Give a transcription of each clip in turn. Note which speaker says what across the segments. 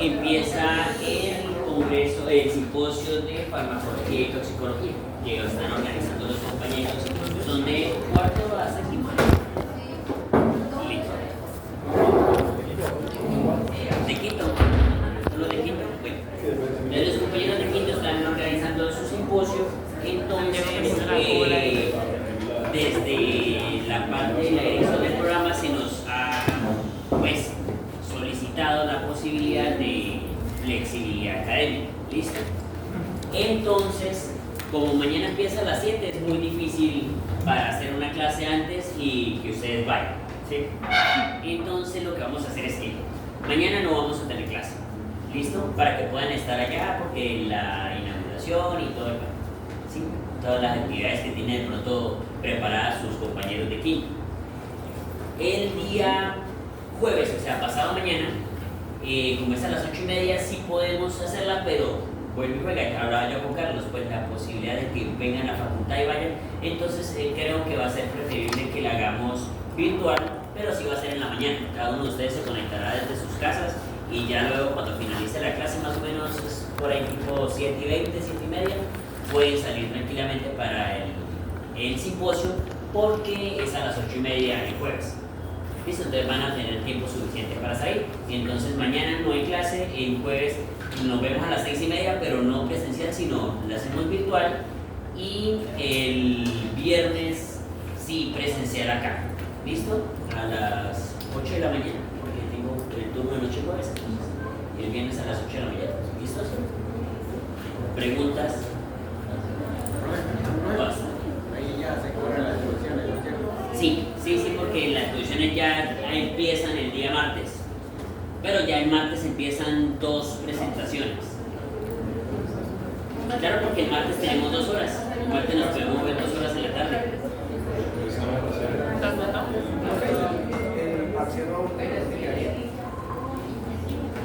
Speaker 1: empieza el congreso, el simposio de farmacología y toxicología que están organizando los compañeros. Son de cuarto a séptimo. Listo. De quinto. Solo de quinto. Bueno. Entonces los compañeros de quinto están organizando su simposio. Entonces, desde la parte de la dirección del programa se nos ha pues solicitado la posibilidad de flexibilidad académica. ¿Listo? Entonces, como mañana empieza a las 7, es muy difícil para hacer una clase antes y que ustedes vayan, ¿sí? Entonces lo que vamos a hacer es que mañana no vamos a tener clase, ¿listo? Para que puedan estar allá porque la inauguración y todo, ¿sí? Todas las actividades que tienen de pronto preparadas sus compañeros de quinto. El día jueves, o sea, pasado mañana, como es a las 8:30, sí podemos hacerla, pero vuelvo y juega, hablaba yo con Carlos, pues la posibilidad de que vengan a la facultad y vayan, entonces creo que va a ser preferible que la hagamos virtual, pero sí va a ser en la mañana. Cada uno de ustedes se conectará desde sus casas y ya luego cuando finalice la clase, más o menos por ahí tipo 7:20, 7:30, pueden salir tranquilamente para el simposio porque es a las 8:30 el jueves. ¿Listo? Entonces van a tener tiempo suficiente para salir. Y entonces mañana no hay clase, el jueves nos vemos a las 6:30, pero no presencial, sino la hacemos virtual. Y el viernes sí presencial acá. ¿Listo? A las 8 de la mañana, porque tengo el turno de noche jueves. Entonces, el viernes a las 8 de la mañana. ¿Listos? ¿Preguntas?
Speaker 2: Ahí ya se corren las instrucciones, ¿no?
Speaker 1: Sí, porque las exposiciones ya empiezan el día martes, pero ya el martes empiezan 2 presentaciones. Claro, porque el martes tenemos 2 horas, el martes nos podemos ver 2 horas en la tarde.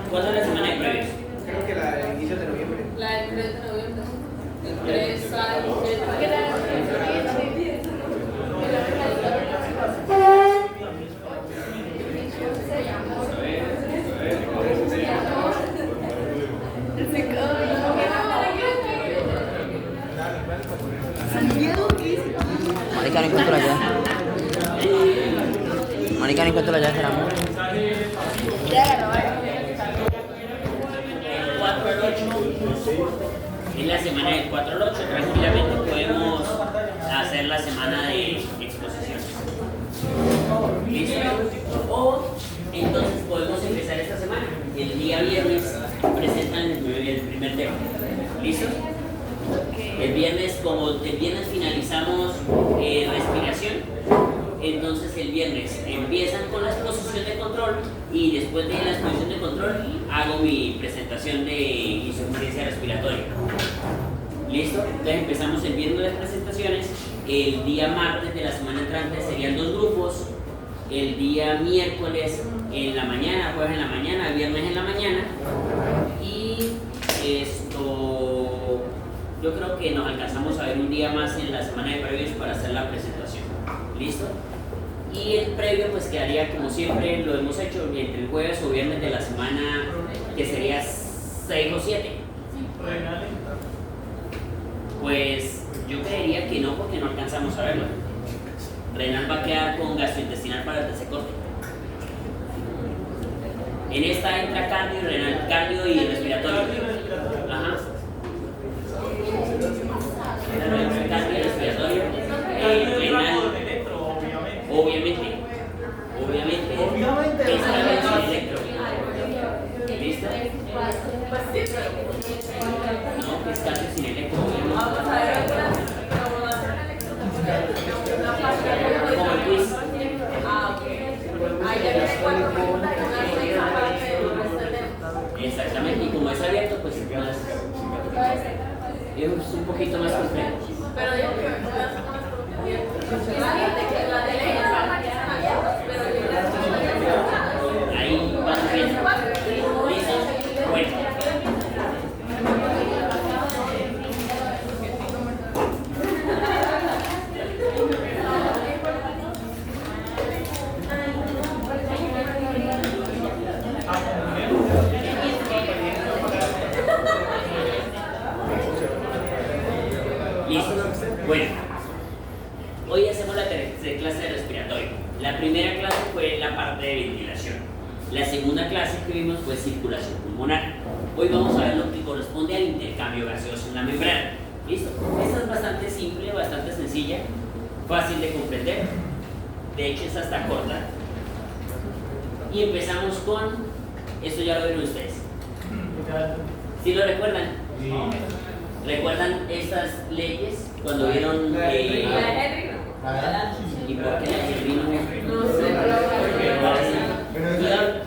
Speaker 1: ¿Cuándo es la semana de previos?
Speaker 2: Creo que la del inicio de noviembre.
Speaker 3: La del 3 de noviembre. El 3 al
Speaker 4: Marica, no encuentro la llave. Marica, no encuentro la llave, será.
Speaker 1: 4 al 8. En la semana del 4 al 8 tranquilamente podemos hacer la semana de exposiciones. ¿Listo? O entonces podemos empezar esta semana. El día viernes presentan el primer tema. ¿Listo? El viernes, como el viernes finalizamos respiración, entonces el viernes empiezan con la exposición de control y después de la exposición de control hago mi presentación de insuficiencia respiratoria. ¿Listo? Entonces empezamos el viernes las presentaciones. El día martes de la semana entrante serían 2 grupos. El día miércoles en la mañana, jueves en la mañana, viernes en la mañana. Y esto, yo creo que nos alcanzamos a ver un día más en la semana de previos para hacer la presentación. ¿Listo? Y el previo pues quedaría como siempre lo hemos hecho entre el jueves o viernes de la semana que sería 6 o 7. Pues yo creería que no, porque no alcanzamos a verlo. Renal va a quedar con gastrointestinal para el tercer corte. En esta entra cardio y renal, cardio y respiratorio. Ajá. Cardio y respiratorio. Renal. Obviamente. Esta vez sin electro. ¿Listo? No, que es cardio sin electro. Como el quiz. Exactamente, y como es abierto, pues es un poquito más complejo.
Speaker 3: Pero yo creo que la de ley
Speaker 1: Ahí vamos bien. ¿Listos? Bueno. que vimos fue circulación pulmonar. Hoy vamos a ver lo que corresponde al intercambio gaseoso en la membrana. ¿Listo? Esta es bastante simple, bastante sencilla, fácil de comprender. De hecho, es hasta corta. Y empezamos con, esto ya lo vieron ustedes. ¿Sí lo recuerdan?
Speaker 5: Sí.
Speaker 1: ¿Recuerdan estas leyes cuando vieron
Speaker 3: La de Henry no.
Speaker 1: y por qué la de Henry no?
Speaker 3: No sé,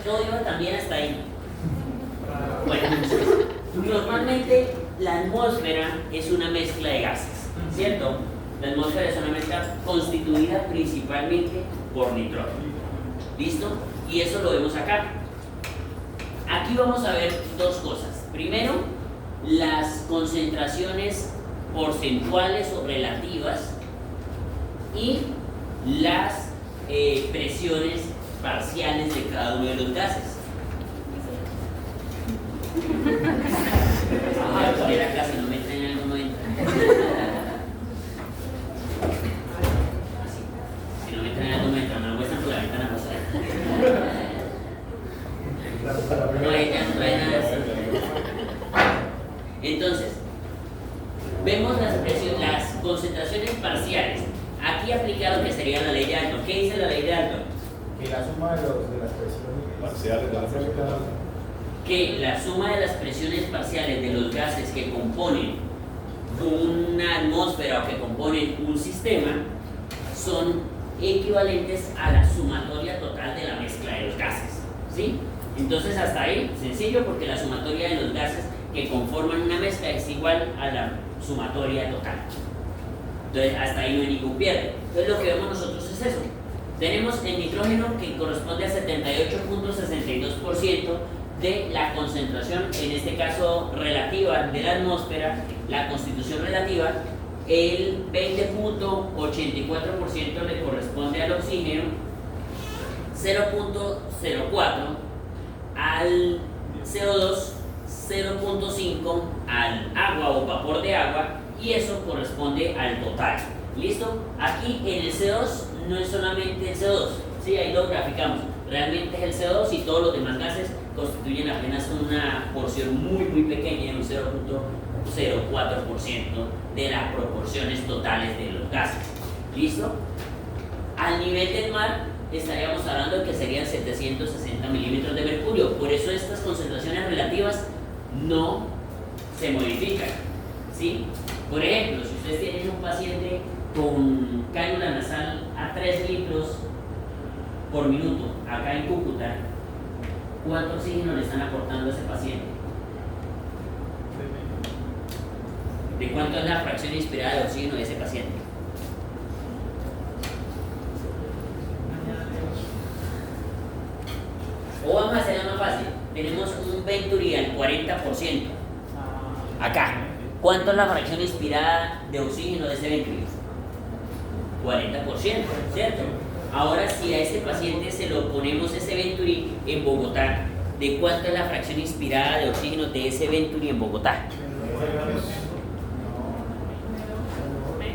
Speaker 1: Todo iba también hasta ahí. Bueno, normalmente la atmósfera es una mezcla de gases, ¿cierto? La atmósfera es una mezcla constituida principalmente por nitrógeno. ¿Listo? Y eso lo vemos acá. Aquí vamos a ver dos cosas. Primero, las concentraciones porcentuales o relativas y las presiones parciales de cada uno de los gases. Voy a ir a clase, no me entren en algún momento. Así. Si no me entren en algún momento, me lo muestran por la ventana pasada. No hay nada de eso. Entonces, vemos las concentraciones parciales. Aquí aplica lo que sería la ley de Dalton. ¿Qué dice la ley de Dalton?
Speaker 5: Que la suma de las presiones
Speaker 6: Parciales de la presión.
Speaker 1: Que la suma de las presiones parciales de los gases que componen una atmósfera o que componen un sistema son equivalentes a la sumatoria total de la mezcla de los gases, ¿sí? Entonces hasta ahí, sencillo, porque la sumatoria de los gases que conforman una mezcla es igual a la sumatoria total. Entonces hasta ahí no hay ningún pierde. Entonces lo que vemos nosotros es eso. Tenemos el nitrógeno que corresponde a 78.62% de la concentración, en este caso relativa de la atmósfera, la constitución relativa. El 20.84% le corresponde al oxígeno, 0.04 al CO2, 0.5 al agua o vapor de agua, y eso corresponde al total. ¿Listo? Aquí en el CO2 no es solamente el CO2, ¿sí? Ahí lo graficamos. Realmente es el CO2 y todos los demás gases constituyen apenas una porción muy pequeña, un 0.04% de las proporciones totales de los gases. ¿Listo? Al nivel del mar estaríamos hablando de que serían 760 milímetros de mercurio. Por eso estas concentraciones relativas no se modifican, ¿sí? Por ejemplo, si ustedes tienen un paciente con cánula nasal a 3 litros por minuto acá en Cúcuta, ¿cuánto oxígeno le están aportando a ese paciente? ¿De cuánto es la fracción inspirada de oxígeno de ese paciente? O vamos a hacerlo más fácil. Tenemos un Venturi al 40%. Acá. ¿Cuánto es la fracción inspirada de oxígeno de ese Venturi? 40%, ¿cierto? Ahora, si a ese paciente se lo ponemos ese Venturi en Bogotá, ¿de cuánto es la fracción inspirada de oxígeno de ese Venturi en Bogotá?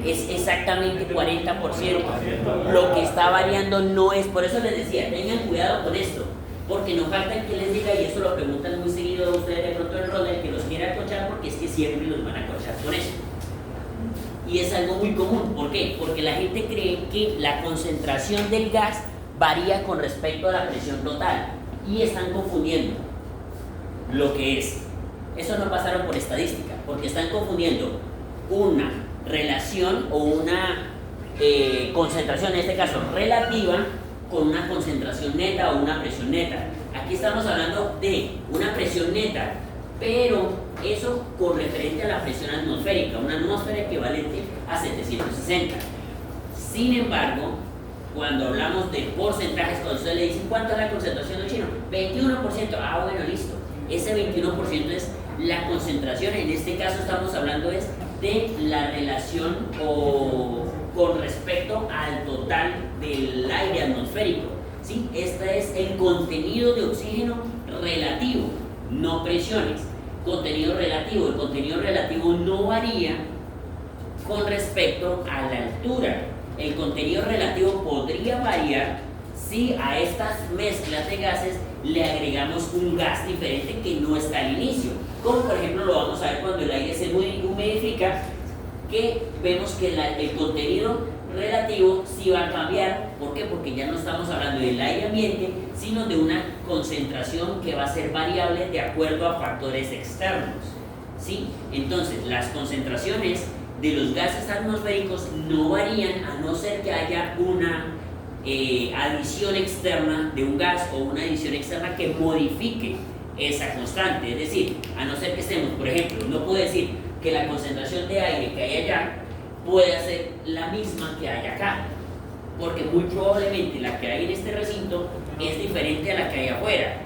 Speaker 1: Es exactamente 40%. Lo que está variando no es, por eso les decía, tengan cuidado con esto, porque no falta que les diga, y eso lo preguntan muy seguido a ustedes de pronto en el Roder, que los quiera acolchar, porque es que siempre los van a acolchar con eso. Y es algo muy común. ¿Por qué? Porque la gente cree que la concentración del gas varía con respecto a la presión total, y están confundiendo lo que es. Eso no pasaron por estadística, porque están confundiendo una relación o una concentración, en este caso relativa, con una concentración neta o una presión neta. Aquí estamos hablando de una presión neta, pero eso con referente a la presión atmosférica, una atmósfera equivalente a 760. Sin embargo, cuando hablamos de porcentajes, cuando ustedes le dicen ¿cuánto es la concentración de oxígeno? 21%. Ah, bueno, listo. Ese 21% es la concentración. En este caso estamos hablando es de la relación o con respecto al total del aire atmosférico, ¿sí? Este es el contenido de oxígeno relativo, no presiones. Contenido relativo. El contenido relativo no varía con respecto a la altura. El contenido relativo podría variar si a estas mezclas de gases le agregamos un gas diferente que no está al inicio. Como por ejemplo lo vamos a ver cuando el aire se humidifica, que vemos que el contenido relativo sí va a cambiar. ¿Por qué? Porque ya no estamos hablando del aire ambiente, sino de una concentración que va a ser variable de acuerdo a factores externos, ¿sí? Entonces, las concentraciones de los gases atmosféricos no varían a no ser que haya una adición externa de un gas o una adición externa que modifique esa constante. Es decir, a no ser que estemos, por ejemplo, no puedo decir que la concentración de aire que hay allá puede ser la misma que hay acá, porque muy probablemente la que hay en este recinto es diferente a la que hay afuera,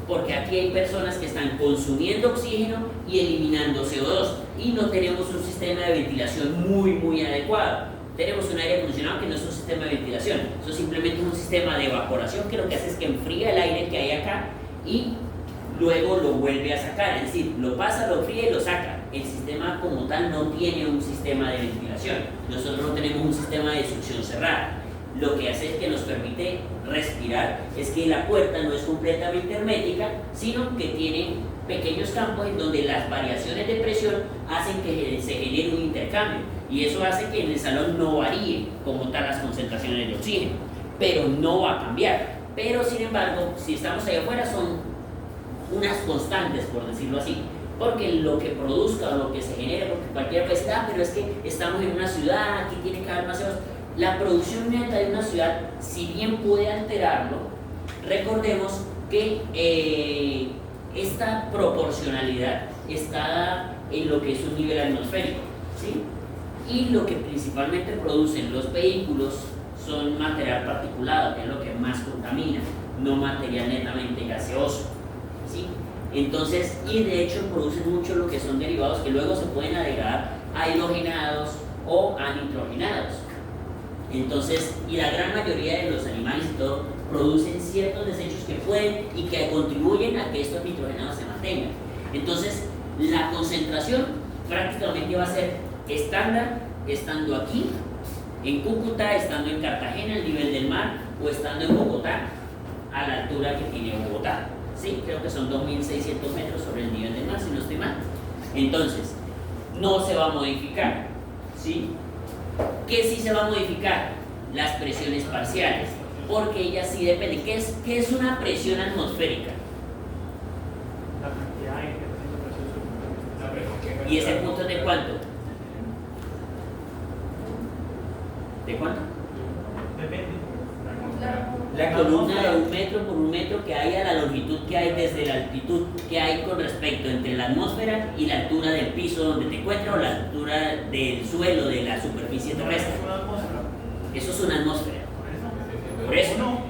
Speaker 1: porque aquí hay personas que están consumiendo oxígeno y eliminando CO2 y no tenemos un sistema de ventilación muy adecuado. Tenemos un aire acondicionado que no es un sistema de ventilación, eso simplemente es un sistema de evaporación que lo que hace es que enfría el aire que hay acá y luego lo vuelve a sacar, es decir, lo pasa, lo fría y lo saca. El sistema como tal no tiene un sistema de ventilación, nosotros no tenemos un sistema de succión cerrada. Lo que hace es que nos permite respirar, es que la puerta no es completamente hermética, sino que tiene pequeños campos en donde las variaciones de presión hacen que se genere un intercambio, y eso hace que en el salón no varíe como tal las concentraciones de oxígeno, pero no va a cambiar. Pero sin embargo, si estamos ahí afuera son unas constantes, por decirlo así, porque lo que produzca o lo que se genere, porque cualquiera puede decir, pero es que estamos en una ciudad, aquí tiene que haber más CO2. La producción neta de una ciudad, si bien puede alterarlo, recordemos que esta proporcionalidad está en lo que es un nivel atmosférico, ¿sí? Y lo que principalmente producen los vehículos son material particulado, que es lo que más contamina, no material netamente gaseoso, ¿sí? Entonces, y de hecho producen mucho lo que son derivados que luego se pueden agregar a hidrogenados o a nitrogenados. Entonces, y la gran mayoría de los animales y todo producen ciertos desechos que pueden y que contribuyen a que estos nitrogenados se mantengan. Entonces, la concentración prácticamente va a ser estándar estando aquí, en Cúcuta, estando en Cartagena, al nivel del mar, o estando en Bogotá, a la altura que tiene Bogotá. Sí, creo que son 2.600 metros sobre el nivel del mar, si no estoy mal. Entonces, no se va a modificar, ¿sí? ¿Qué sí se va a modificar? Las presiones parciales, porque ellas sí dependen. ¿Qué es una presión atmosférica? ¿Y ese punto es de cuánto? ¿De cuánto? La columna de 1 metro por 1 metro que hay a la longitud que hay desde la altitud que hay con respecto entre la atmósfera y la altura del piso donde te encuentras o la altura del suelo de la superficie terrestre. Eso es una atmósfera. Por eso no.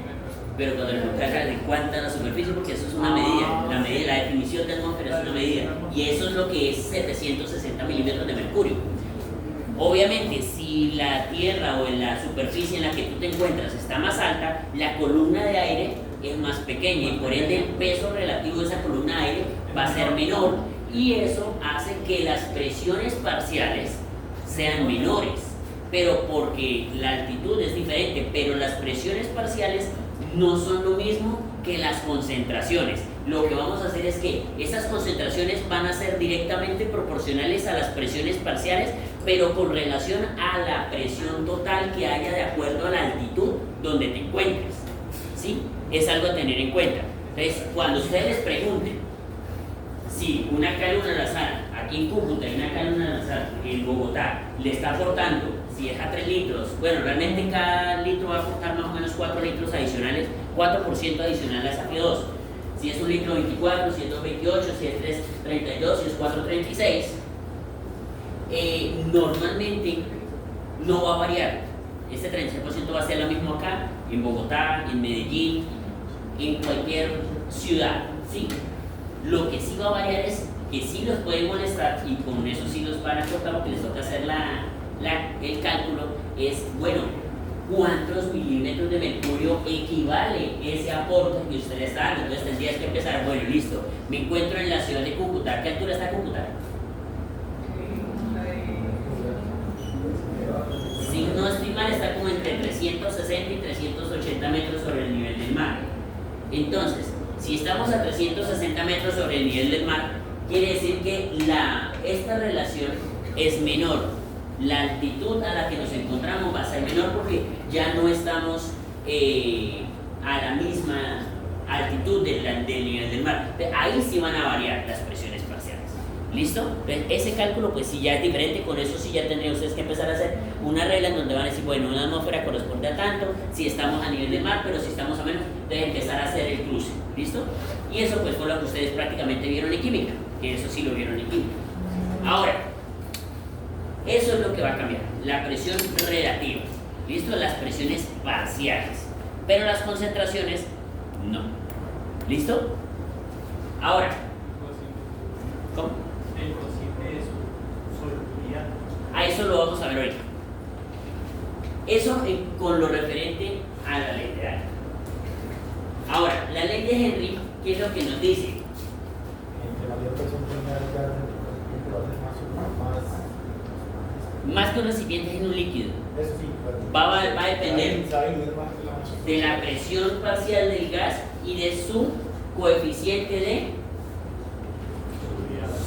Speaker 1: Pero cuando le preguntas de cuánta es la superficie, porque eso es una medida. La definición de atmósfera es una medida. Y eso es lo que es 760 milímetros de mercurio. Obviamente, si la tierra o en la superficie en la que tú te encuentras está más alta, la columna de aire es más pequeña y por ende el peso relativo de esa columna de aire va a ser menor, y eso hace que las presiones parciales sean menores, pero porque la altitud es diferente, pero las presiones parciales no son lo mismo que las concentraciones. Lo que vamos a hacer es que esas concentraciones van a ser directamente proporcionales a las presiones parciales, pero con relación a la presión total que haya de acuerdo a la altitud donde te encuentres, ¿sí? Es algo a tener en cuenta. Entonces, cuando ustedes les pregunten si una columna al azar, aquí en Cúcuta y una columna al azar en Bogotá, le está aportando, si es a 3 litros, bueno, realmente cada litro va a aportar más o menos 4 litros adicionales, 4% adicional a esa P2. Si es 1 litro 24, si es 2,28, si es 3,32, si es 4,36, normalmente no va a variar. Este 36% va a ser lo mismo acá, en Bogotá, en Medellín, en cualquier ciudad, ¿sí? Lo que sí va a variar es que sí los puede molestar, y con eso sí los van a cortar porque les toca hacer el cálculo, es, bueno, ¿cuántos milímetros de mercurio equivale ese aporte que usted le está dando? Entonces tendrías que empezar, bueno, listo, me encuentro en la ciudad de Cúcuta. ¿Qué altura está Cúcuta? Si no estoy mal, está como entre 360 y 380 metros sobre el nivel del mar. Entonces, Si estamos a 360 metros sobre el nivel del mar, quiere decir que esta relación es menor. La altitud a la que nos encontramos va a ser menor porque ya no estamos a la misma altitud del nivel del mar. Ahí sí van a variar las presiones parciales. ¿Listo? Entonces, ese cálculo pues sí ya es diferente. Con eso sí ya tendrían ustedes que empezar a hacer una regla en donde van a decir, bueno, una atmósfera corresponde a tanto, si estamos a nivel del mar, pero si estamos a menos, deben empezar a hacer el cruce. ¿Listo? Y eso pues fue lo que ustedes prácticamente vieron en química, que eso sí lo vieron en química. Ahora, eso es lo que va a cambiar, la presión relativa. ¿Listo? Las presiones parciales, pero las concentraciones no. ¿Listo? Ahora, ¿cómo?
Speaker 6: El cociente de su solubilidad.
Speaker 1: A eso lo vamos a ver ahorita. Eso con lo referente a la ley de Henry. Ahora, la ley de Henry, ¿qué es lo que nos dice?
Speaker 5: Entre mayor presión tenga el gas, el va a ser
Speaker 1: Más que un recipiente es en un líquido.
Speaker 5: Eso sí,
Speaker 1: Va a depender de la presión parcial del gas y de su coeficiente de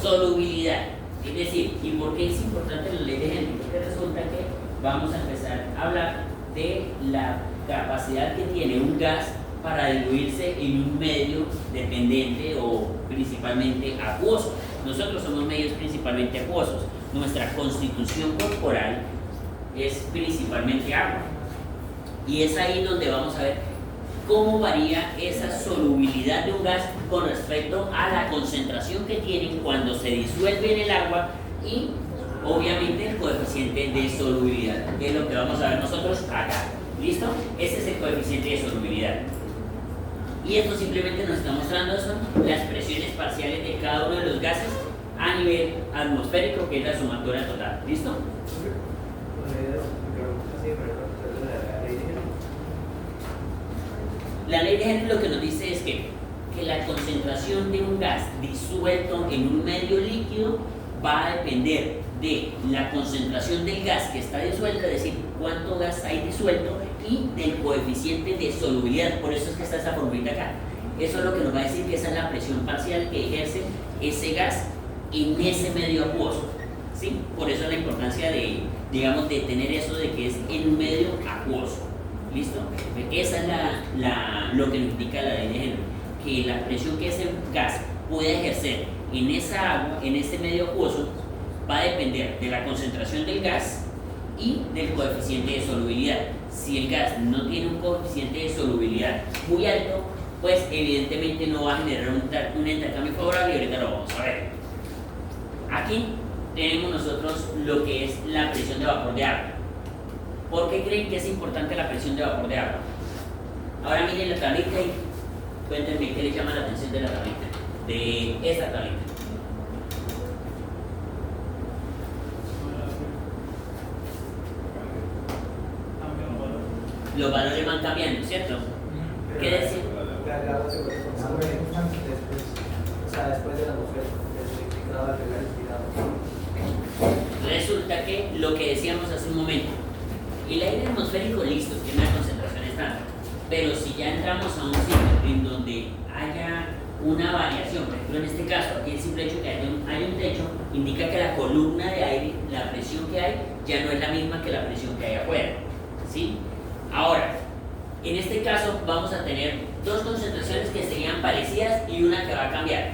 Speaker 1: solubilidad. Es decir, ¿y por qué es importante la ley de Henry? Porque resulta que vamos a empezar a hablar de la capacidad que tiene un gas para diluirse en un medio dependiente o principalmente acuoso. Nosotros somos medios principalmente acuosos. Nuestra constitución corporal es principalmente agua. Y es ahí donde vamos a ver cómo varía esa solubilidad de un gas con respecto a la concentración que tienen cuando se disuelve en el agua y obviamente el coeficiente de solubilidad, que es lo que vamos a ver nosotros acá. ¿Listo? Ese es el coeficiente de solubilidad. Y esto simplemente nos está mostrando son las presiones parciales de cada uno de los gases a nivel atmosférico, que es la sumatoria total. ¿Listo? La ley de Henry lo que nos dice es que la concentración de un gas disuelto en un medio líquido va a depender de la concentración del gas que está disuelto, es decir, cuánto gas hay disuelto, y del coeficiente de solubilidad. Por eso es que está esa formulita acá. Eso es lo que nos va a decir que esa es la presión parcial que ejerce ese gas en ese medio acuoso. ¿Sí? Por eso la importancia de, digamos, de tener eso de que es en un medio acuoso. ¿Listo? Esa es lo que nos indica la ley de Henry, que la presión que ese gas puede ejercer en esa agua, en ese medio acuoso, va a depender de la concentración del gas y del coeficiente de solubilidad. Si el gas no tiene un coeficiente de solubilidad muy alto, pues evidentemente no va a generar un intercambio favorable, y ahorita lo vamos a ver. Aquí tenemos nosotros lo que es la presión de vapor de agua. ¿Por qué creen que es importante la presión de vapor de agua? Ahora miren la tablita y cuéntenme qué les llama la atención de la tablita, de esta tablita. Los valores van cambiando, ¿cierto? ¿Qué decir?
Speaker 2: El agua se vuelve después, o sea, después de la atmósfera, desliquidado al pegar respirado.
Speaker 1: Resulta que lo que decíamos hace un momento, el aire atmosférico listo, tiene una concentración estándar, pero si ya entramos a un sitio en donde haya una variación, por ejemplo en este caso, aquí el simple hecho que hay un techo, indica que la columna de aire, la presión que hay, ya no es la misma que la presión que hay afuera, ¿sí? Ahora, en este caso vamos a tener dos concentraciones que serían parecidas y una que va a cambiar.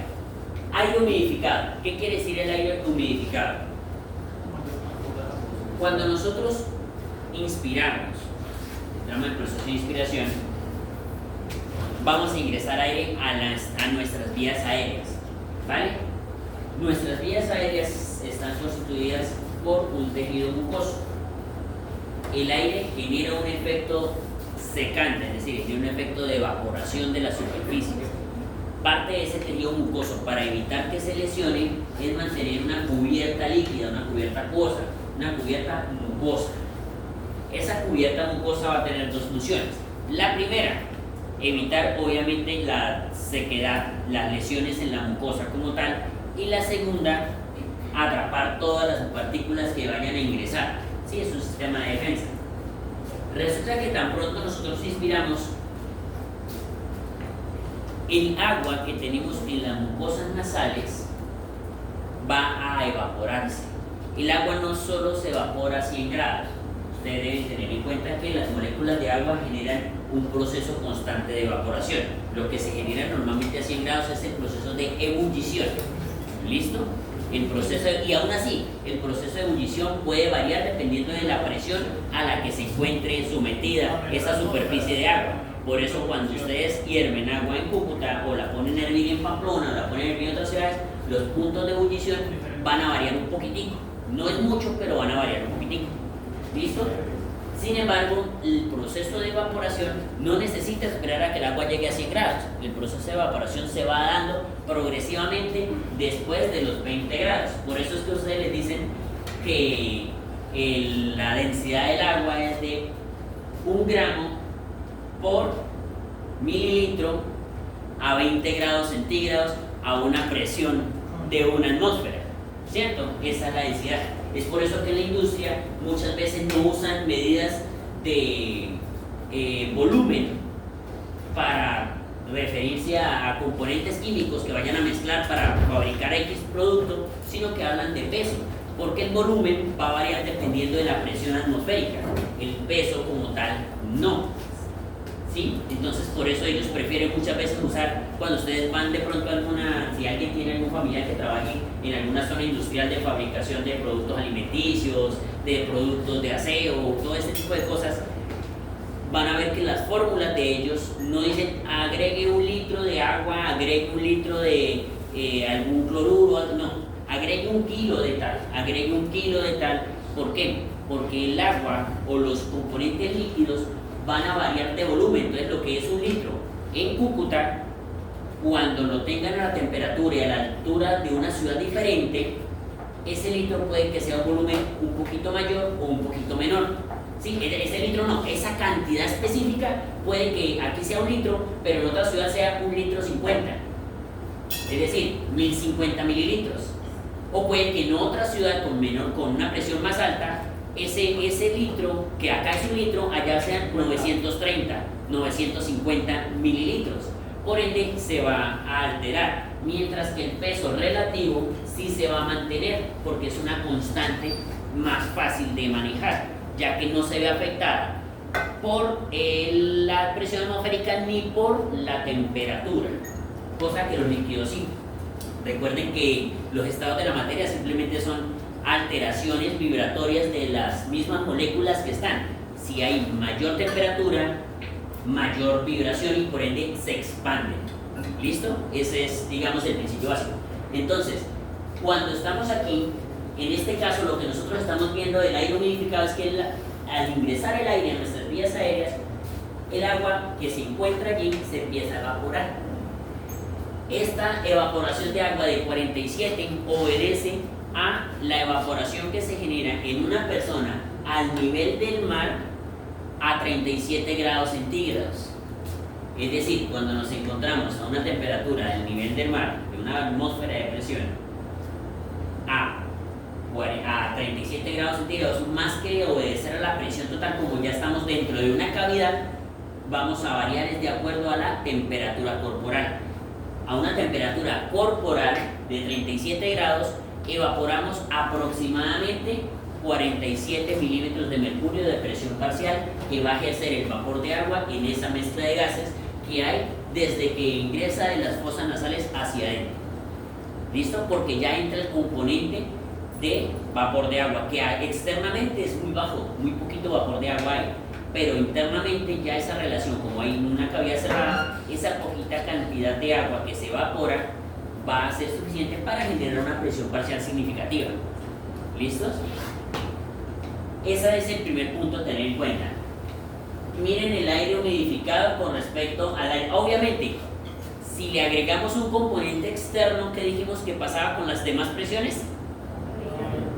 Speaker 1: Aire humidificado. ¿Qué quiere decir el aire humidificado? Cuando nosotros inspiramos, entramos en el proceso de inspiración, vamos a ingresar aire a nuestras vías aéreas, ¿vale? Nuestras vías aéreas están constituidas por un tejido mucoso. El aire genera un efecto secante, es decir, tiene un efecto de evaporación de la superficie. Parte de ese tejido mucoso, para evitar que se lesione, es mantener una cubierta líquida, una cubierta acuosa, una cubierta mucosa. Esa cubierta mucosa va a tener dos funciones. La primera, evitar obviamente la sequedad, las lesiones en la mucosa como tal, y la segunda, atrapar todas las partículas que vayan a ingresar. Sí, es un sistema de defensa. Resulta que tan pronto nosotros inspiramos, el agua que tenemos en las mucosas nasales va a evaporarse. El agua no solo se evapora a 100 grados. Ustedes deben tener en cuenta que las moléculas de agua generan un proceso constante de evaporación. Lo que se genera normalmente a 100 grados es el proceso de ebullición. ¿Listo? El proceso, y aún así, el proceso de ebullición puede variar dependiendo de la presión a la que se encuentre sometida esa superficie de agua. Por eso cuando ustedes hierven agua en Cúcuta o la ponen a hervir en Pamplona o la ponen a hervir en otras ciudades, los puntos de ebullición van a variar un poquitico. No es mucho, pero van a variar un poquitico. ¿Listo? Sin embargo, el proceso de evaporación no necesita esperar a que el agua llegue a 100 grados. El proceso de evaporación se va dando progresivamente después de los 20 grados. Por eso es que ustedes les dicen que la densidad del agua es de 1 gramo por mililitro a 20 grados centígrados a una presión de una atmósfera. ¿Cierto? Esa es la densidad. Es por eso que en la industria muchas veces no usan medidas de volumen para referirse a componentes químicos que vayan a mezclar para fabricar X producto, sino que hablan de peso, porque el volumen va a variar dependiendo de la presión atmosférica, el peso como tal no. ¿Sí? Entonces por eso ellos prefieren muchas veces usar, cuando ustedes van de pronto a alguna, si alguien tiene algún familiar que trabaje en alguna zona industrial de fabricación de productos alimenticios, de productos de aseo, todo este tipo de cosas, van a ver que las fórmulas de ellos no dicen agregue 1 litro de agua, agregue 1 litro de algún cloruro, no, agregue 1 kilo de tal, agregue 1 kilo de tal. ¿Por qué? Porque el agua o los componentes líquidos van a variar de volumen. Entonces lo que es 1 litro en Cúcuta, cuando lo tengan a la temperatura y a la altura de una ciudad diferente, ese litro puede que sea un volumen un poquito mayor o un poquito menor. Sí, ese litro no, esa cantidad específica puede que aquí sea 1 litro, pero en otra ciudad sea 1 litro 50, es decir, 1050 mililitros. O puede que en otra ciudad con una presión más alta, ese litro, que acá es 1 litro, allá sean 930, 950 mililitros. Por ende, se va a alterar, mientras que el peso relativo sí se va a mantener, porque es una constante más fácil de manejar, ya que no se ve afectada por la presión atmosférica ni por la temperatura, cosa que los líquidos sí. Recuerden que los estados de la materia simplemente son alteraciones vibratorias de las mismas moléculas que están. Si hay mayor temperatura, mayor vibración y por ende se expanden. ¿Listo? Ese es, digamos, el principio básico. Entonces, cuando estamos aquí, en este caso lo que nosotros estamos viendo del aire humidificado es que al ingresar el aire en nuestras vías aéreas, el agua que se encuentra allí se empieza a evaporar. Esta evaporación de agua de 47 obedece a la evaporación que se genera en una persona al nivel del mar a 37 grados centígrados. Es decir, cuando nos encontramos a una temperatura del nivel del mar, de una atmósfera de presión, a 37 grados centígrados, más que obedecer a la presión total, como ya estamos dentro de una cavidad, vamos a variar de acuerdo a la temperatura corporal. A una temperatura corporal de 37 grados, evaporamos aproximadamente 47 milímetros de mercurio de presión parcial, que va a ejercer el vapor de agua en esa mezcla de gases que hay desde que ingresa de las fosas nasales hacia adentro. ¿Listo? Porque ya entra el componente de vapor de agua, que externamente es muy bajo, muy poquito vapor de agua hay, pero internamente ya esa relación, como hay una cavidad cerrada, esa poquita cantidad de agua que se evapora va a ser suficiente para generar una presión parcial significativa. ¿Listos? Ese es el primer punto a tener en cuenta. Miren el aire humidificado con respecto al aire. Obviamente, si le agregamos un componente externo que dijimos que pasaba con las demás presiones,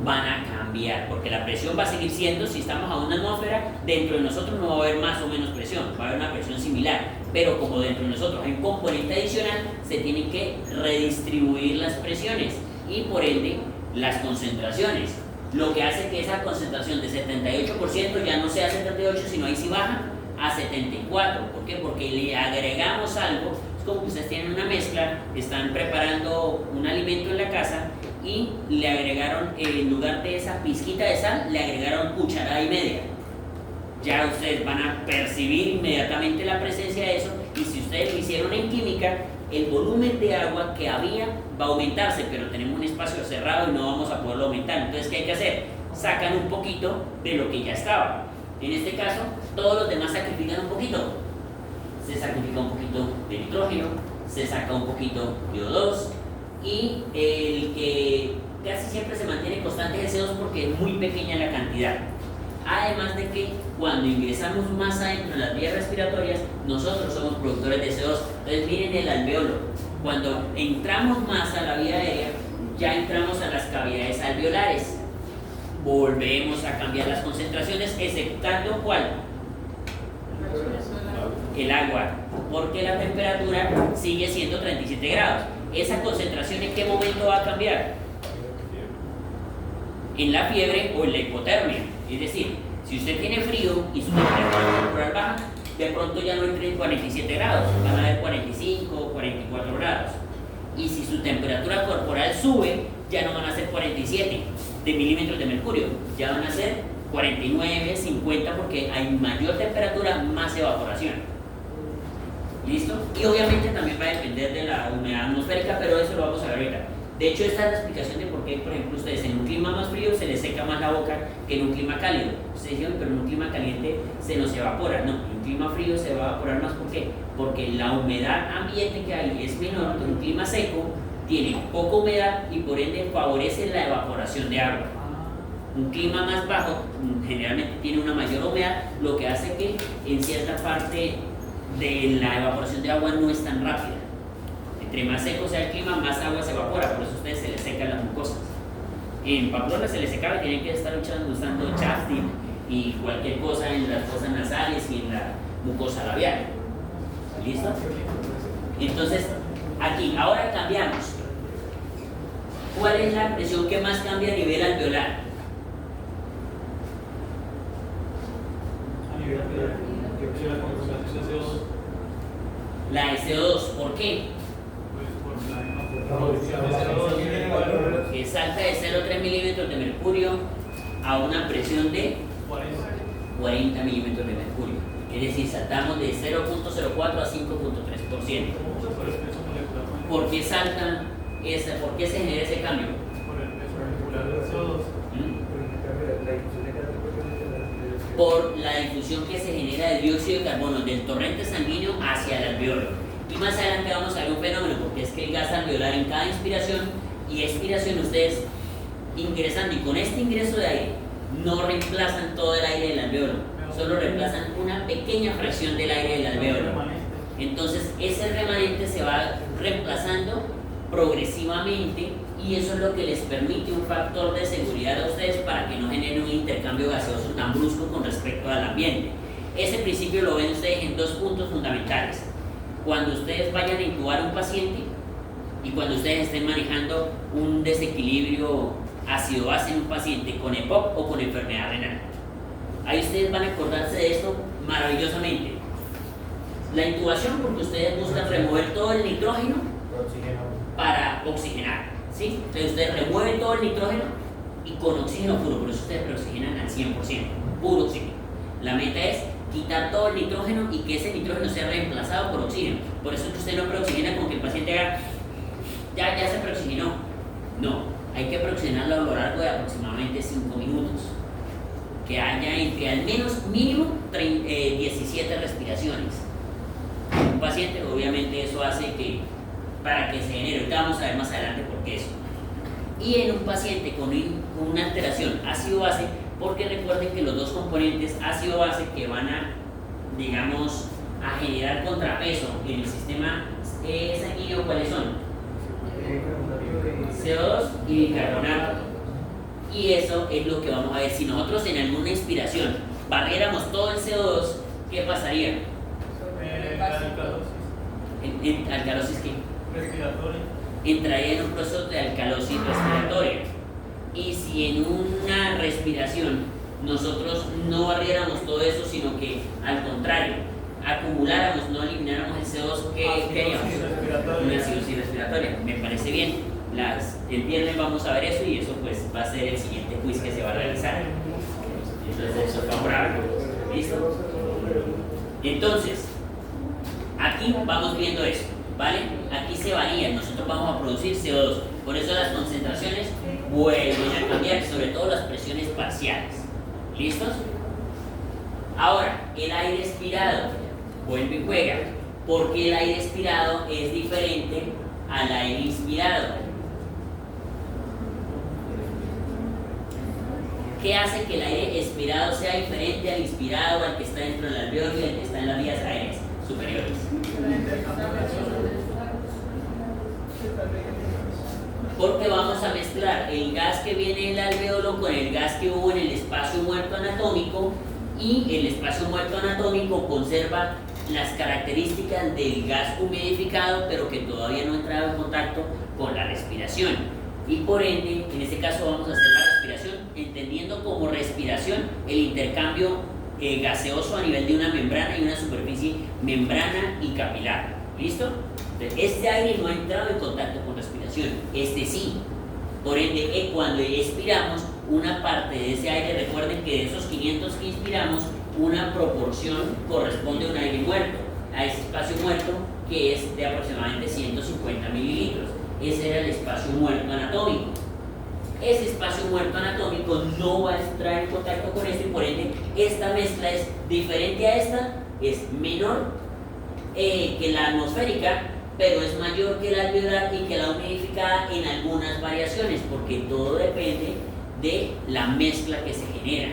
Speaker 1: van a cambiar, porque la presión va a seguir siendo, si estamos a una atmósfera, dentro de nosotros no va a haber más o menos presión, va a haber una presión similar, pero como dentro de nosotros hay un componente adicional, se tienen que redistribuir las presiones y por ende las concentraciones, lo que hace que esa concentración de 78% ya no sea 78, sino ahí sí baja a 74. ¿Por qué? Porque le agregamos algo Es como que ustedes tienen una mezcla, están preparando un alimento en la casa y le agregaron, en lugar de esa pizquita de sal, le agregaron cucharada y media. Ya ustedes van a percibir inmediatamente la presencia de eso, y si ustedes lo hicieron en química, el volumen de agua que había va a aumentarse, pero tenemos un espacio cerrado y no vamos a poderlo aumentar. Entonces, ¿qué hay que hacer? Sacan un poquito de lo que ya estaba. En este caso, todos los demás sacrifican un poquito. Se sacrifica un poquito de nitrógeno, se saca un poquito de O2, y el que casi siempre se mantiene constante es el CO2 porque es muy pequeña la cantidad. Además de que cuando ingresamos más adentro en las vías respiratorias, nosotros somos productores de CO2. Entonces miren el alveolo. Cuando entramos más a la vía aérea, ya entramos a las cavidades alveolares. Volvemos a cambiar las concentraciones, exceptando ¿cuál? El agua, porque la temperatura sigue siendo 37 grados. ¿Esa concentración en qué momento va a cambiar? En la fiebre o en la hipotermia. Es decir, si usted tiene frío y su temperatura corporal baja, de pronto ya no entra en 47 grados, van a haber 45 o 44 grados. Y si su temperatura corporal sube, ya no van a ser 47 de milímetros de mercurio, ya van a ser 49, 50, porque hay mayor temperatura, más evaporación. ¿Listo? Y obviamente también va a depender de la humedad atmosférica, pero eso lo vamos a ver ahorita. De hecho, esta es la explicación de por qué, por ejemplo, ustedes en un clima más frío se les seca más la boca que en un clima cálido. Ustedes dicen, pero en un clima caliente se nos evapora. No, en un clima frío se va a evaporar más. ¿Por qué? Porque la humedad ambiente que hay es menor. En un clima seco tiene poca humedad y por ende favorece la evaporación de agua. Un clima más bajo generalmente tiene una mayor humedad, lo que hace que en cierta parte de la evaporación de agua no es tan rápida. Entre más seco sea el clima, más agua se evapora, por eso a ustedes se les secan las mucosas. En Pamplona se les secaba y tienen que estar usando chapstick y cualquier cosa en las fosas nasales y en la mucosa labial. ¿Listo? Entonces, aquí, ahora cambiamos. ¿Cuál es la presión que más cambia a nivel alveolar?
Speaker 6: A nivel de la concentración de CO2,
Speaker 1: La de CO2, ¿por qué?
Speaker 6: pues por la producción de CO2
Speaker 1: Que salta de 0,3 milímetros de mercurio a una presión de 40 milímetros de mercurio. Es decir, saltamos de 0.04 a 5.3%. ¿Por qué salta esa? ¿Por qué se genera ese cambio?
Speaker 6: Por el peso molecular del CO2.
Speaker 1: Por la difusión que se genera de dióxido de carbono del torrente sanguíneo hacia el alveolo. Y más adelante vamos a ver un fenómeno, porque es que el gas alveolar en cada inspiración y expiración, ustedes ingresando, y con este ingreso de aire no reemplazan todo el aire del alveolo, solo reemplazan una pequeña fracción del aire del alveolo. Entonces ese remanente se va reemplazando progresivamente, y eso es lo que les permite un factor de seguridad a ustedes para que no generen un intercambio gaseoso tan brusco con respecto al ambiente. Ese principio lo ven ustedes en dos puntos fundamentales. Cuando ustedes vayan a intubar a un paciente y cuando ustedes estén manejando un desequilibrio ácido-base en un paciente con EPOC o con enfermedad renal. Ahí ustedes van a acordarse de esto maravillosamente. La intubación, porque ustedes buscan remover todo el nitrógeno para oxigenar. ¿Sí? Entonces ustedes remueven todo el nitrógeno y con oxígeno puro, por eso ustedes reoxigenan al 100%, puro oxígeno. La meta es quitar todo el nitrógeno y que ese nitrógeno sea reemplazado por oxígeno. Por eso es que usted no preoxigena con que el paciente haga, ya se preoxigenó. No, hay que preoxigenarlo a lo largo de aproximadamente 5 minutos. Que haya entre al menos mínimo 17 respiraciones. Un paciente, obviamente eso hace que para que se genere, ahorita vamos a ver más adelante por qué eso. Y en un paciente con una alteración ácido-base, porque recuerden que los dos componentes ácido-base que van a, digamos, a generar contrapeso en el sistema sanguíneo, ¿cuáles son? CO2 y bicarbonato. Y eso es lo que vamos a ver. Si nosotros en alguna inspiración barriéramos todo el CO2, ¿qué pasaría? ¿Alcalosis qué?
Speaker 6: Respiratoria.
Speaker 1: Entraría en un proceso de alcalosis respiratoria. Y si en una respiración nosotros no barriéramos todo eso, sino que al contrario, acumuláramos, no elimináramos el CO2, ¿qué queríamos? Una acidosis respiratoria. Me parece bien. El viernes vamos a ver eso y eso pues va a ser el siguiente quiz que se va a realizar. Entonces eso es favorable. ¿Listo? Entonces, aquí vamos viendo eso, ¿vale? Aquí se varía, nosotros vamos a producir CO2. Por eso las concentraciones vuelven a cambiar, sobre todo las presiones parciales. ¿Listos? Ahora, el aire expirado vuelve y juega, porque el aire expirado es diferente al aire inspirado. ¿Qué hace que el aire expirado sea diferente al inspirado, al que está dentro del alveolo y al que está en las vías aéreas superiores? Porque vamos a mezclar el gas que viene del alveolo con el gas que hubo en el espacio muerto anatómico, y el espacio muerto anatómico conserva las características del gas humidificado, pero que todavía no ha entrado en contacto con la respiración. Y por ende, en este caso vamos a hacer la respiración, entendiendo como respiración el intercambio gaseoso a nivel de una membrana y una superficie membrana y capilar. ¿Listo? Entonces, este aire no ha entrado en contacto con respiración, este sí. Por ende, cuando expiramos, una parte de ese aire, recuerden que de esos 500 que inspiramos, una proporción corresponde a un aire muerto, a ese espacio muerto que es de aproximadamente 150 mililitros. Ese era el espacio muerto anatómico. Ese espacio muerto anatómico no va a entrar en contacto con esto y por ende esta mezcla es diferente a esta, es menor que la atmosférica, pero es mayor que la alveolar y que la humidificada en algunas variaciones, porque todo depende de la mezcla que se genera.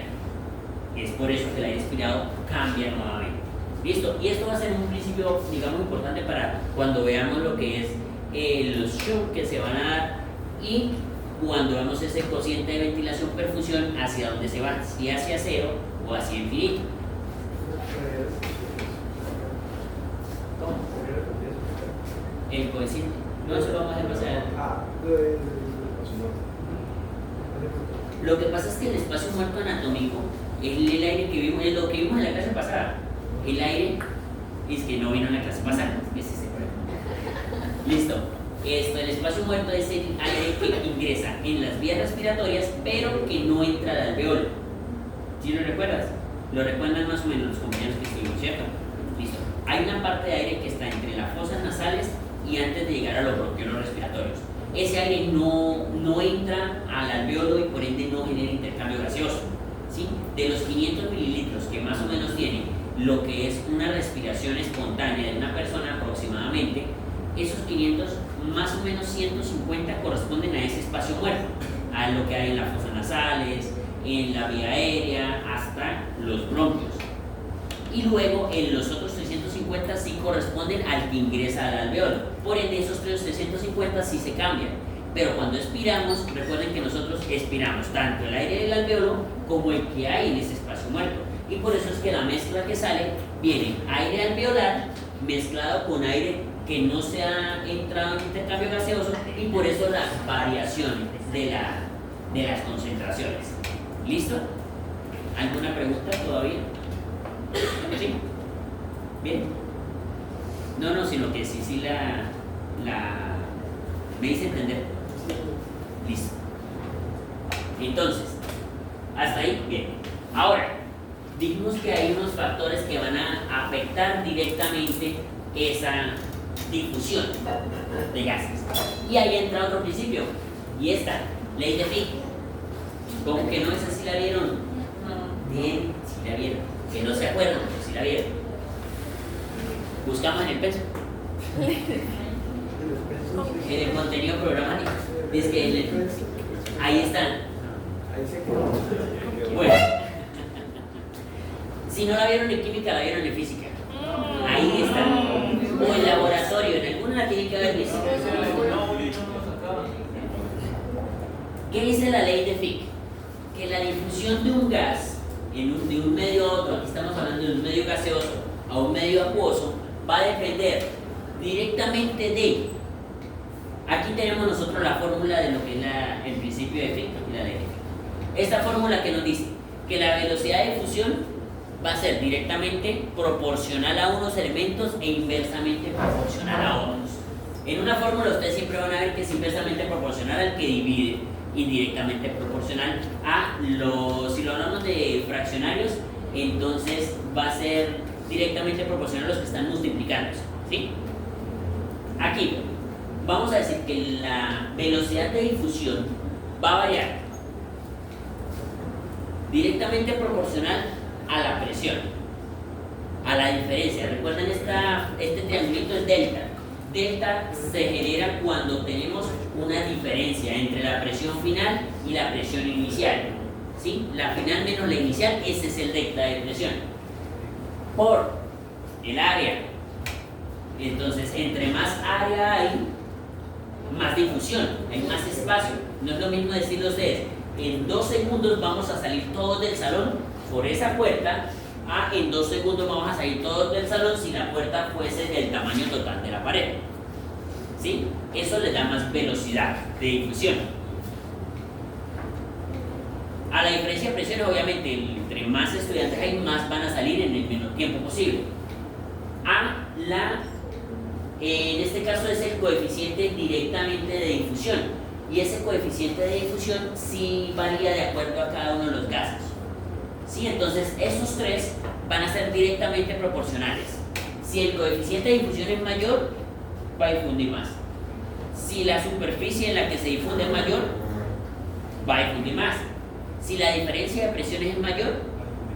Speaker 1: Es por eso que el aire expirado cambia nuevamente. ¿Listo? Y esto va a ser un principio, digamos, importante para cuando veamos lo que es los shunts que se van a dar y cuando vemos ese cociente de ventilación-perfusión hacia dónde se va, si hacia cero o hacia infinito. El cociente. No, eso lo vamos a hacer más adelante. Lo que pasa es que el espacio muerto anatómico es el aire que vimos, es lo que vimos en la clase pasada. El aire es que no vino en la clase pasada. Es ese problema. Listo. El espacio muerto es el aire que ingresa en las vías respiratorias, pero que no entra al alveolo. ¿Sí lo recuerdas? Lo recuerdan más o menos los compañeros que estuvimos, ¿cierto? Listo. Hay una parte de aire que está entre las fosas nasales y antes de llegar a los bronquiolos respiratorios. Ese aire no entra al alveolo y por ende no genera intercambio gaseoso. ¿Sí? De los 500 mililitros que más o menos tiene lo que es una respiración espontánea de una persona aproximadamente, esos 500, más o menos 150 corresponden a ese espacio muerto, a lo que hay en las fosas nasales, en la vía aérea, hasta los bronquios. Y luego en los otros 350 sí corresponden al que ingresa al alveolo. Por ende esos 350 sí se cambian. Pero cuando expiramos, recuerden que nosotros expiramos tanto el aire del alveolo como el que hay en ese espacio muerto. Y por eso es que la mezcla que sale viene aire alveolar mezclado con aire que no se ha entrado en intercambio gaseoso y por eso la variación de las concentraciones. ¿Listo? ¿Alguna pregunta todavía? ¿Sí? ¿Bien? No, sino que sí me hice entender. Listo. Entonces, hasta ahí, bien. Ahora, dijimos que hay unos factores que van a afectar directamente esa difusión de gases. Y ahí entra otro principio, y esta, ley de Fick. ¿Cómo que no? ¿Esa sí la vieron? Bien, sí la vieron. Que no se acuerdan, pero sí la vieron. Buscamos en el peso. En el contenido programático. Dice que ahí están. Bueno. Si no la vieron en química, la vieron en física. Ahí está. O en laboratorio, en alguna la tienen que ver física. ¿Qué dice la ley de Fick? Que la difusión de un gas de un medio a otro, aquí estamos hablando de un medio gaseoso a un medio acuoso, va a depender directamente de, aquí tenemos nosotros la fórmula de lo que es el principio de Fick y la ley de Fick. Esta fórmula que nos dice que la velocidad de difusión va a ser directamente proporcional a unos elementos e inversamente proporcional a otros. En una fórmula ustedes siempre van a ver que es inversamente proporcional al que divide, indirectamente proporcional a los, si lo hablamos de fraccionarios, entonces va a ser directamente proporcional a los que están multiplicándose, ¿sí? Aquí vamos a decir que la velocidad de difusión va a variar directamente proporcional a la presión, a la diferencia. Recuerden, este triangulito es delta. Delta se genera cuando tenemos una diferencia entre la presión final y la presión inicial, ¿sí? La final menos la inicial, ese es el delta de presión por el área. Entonces, entre más área hay, más difusión, hay más espacio. No es lo mismo decirle a ustedes, en 2 segundos vamos a salir todos del salón por esa puerta, en 2 segundos vamos a salir todos del salón si la puerta fuese del tamaño total de la pared, ¿sí? Eso le da más velocidad de difusión. A la diferencia de presiones, obviamente, entre más estudiantes hay, más van a salir en el menor tiempo posible. En este caso es el coeficiente directamente de difusión, y ese coeficiente de difusión sí varía de acuerdo a cada uno de los gases, ¿sí? Entonces esos tres van a ser directamente proporcionales. Si el coeficiente de difusión es mayor, va a difundir más. Si la superficie en la que se difunde es mayor, va a difundir más. Si la diferencia de presiones es mayor,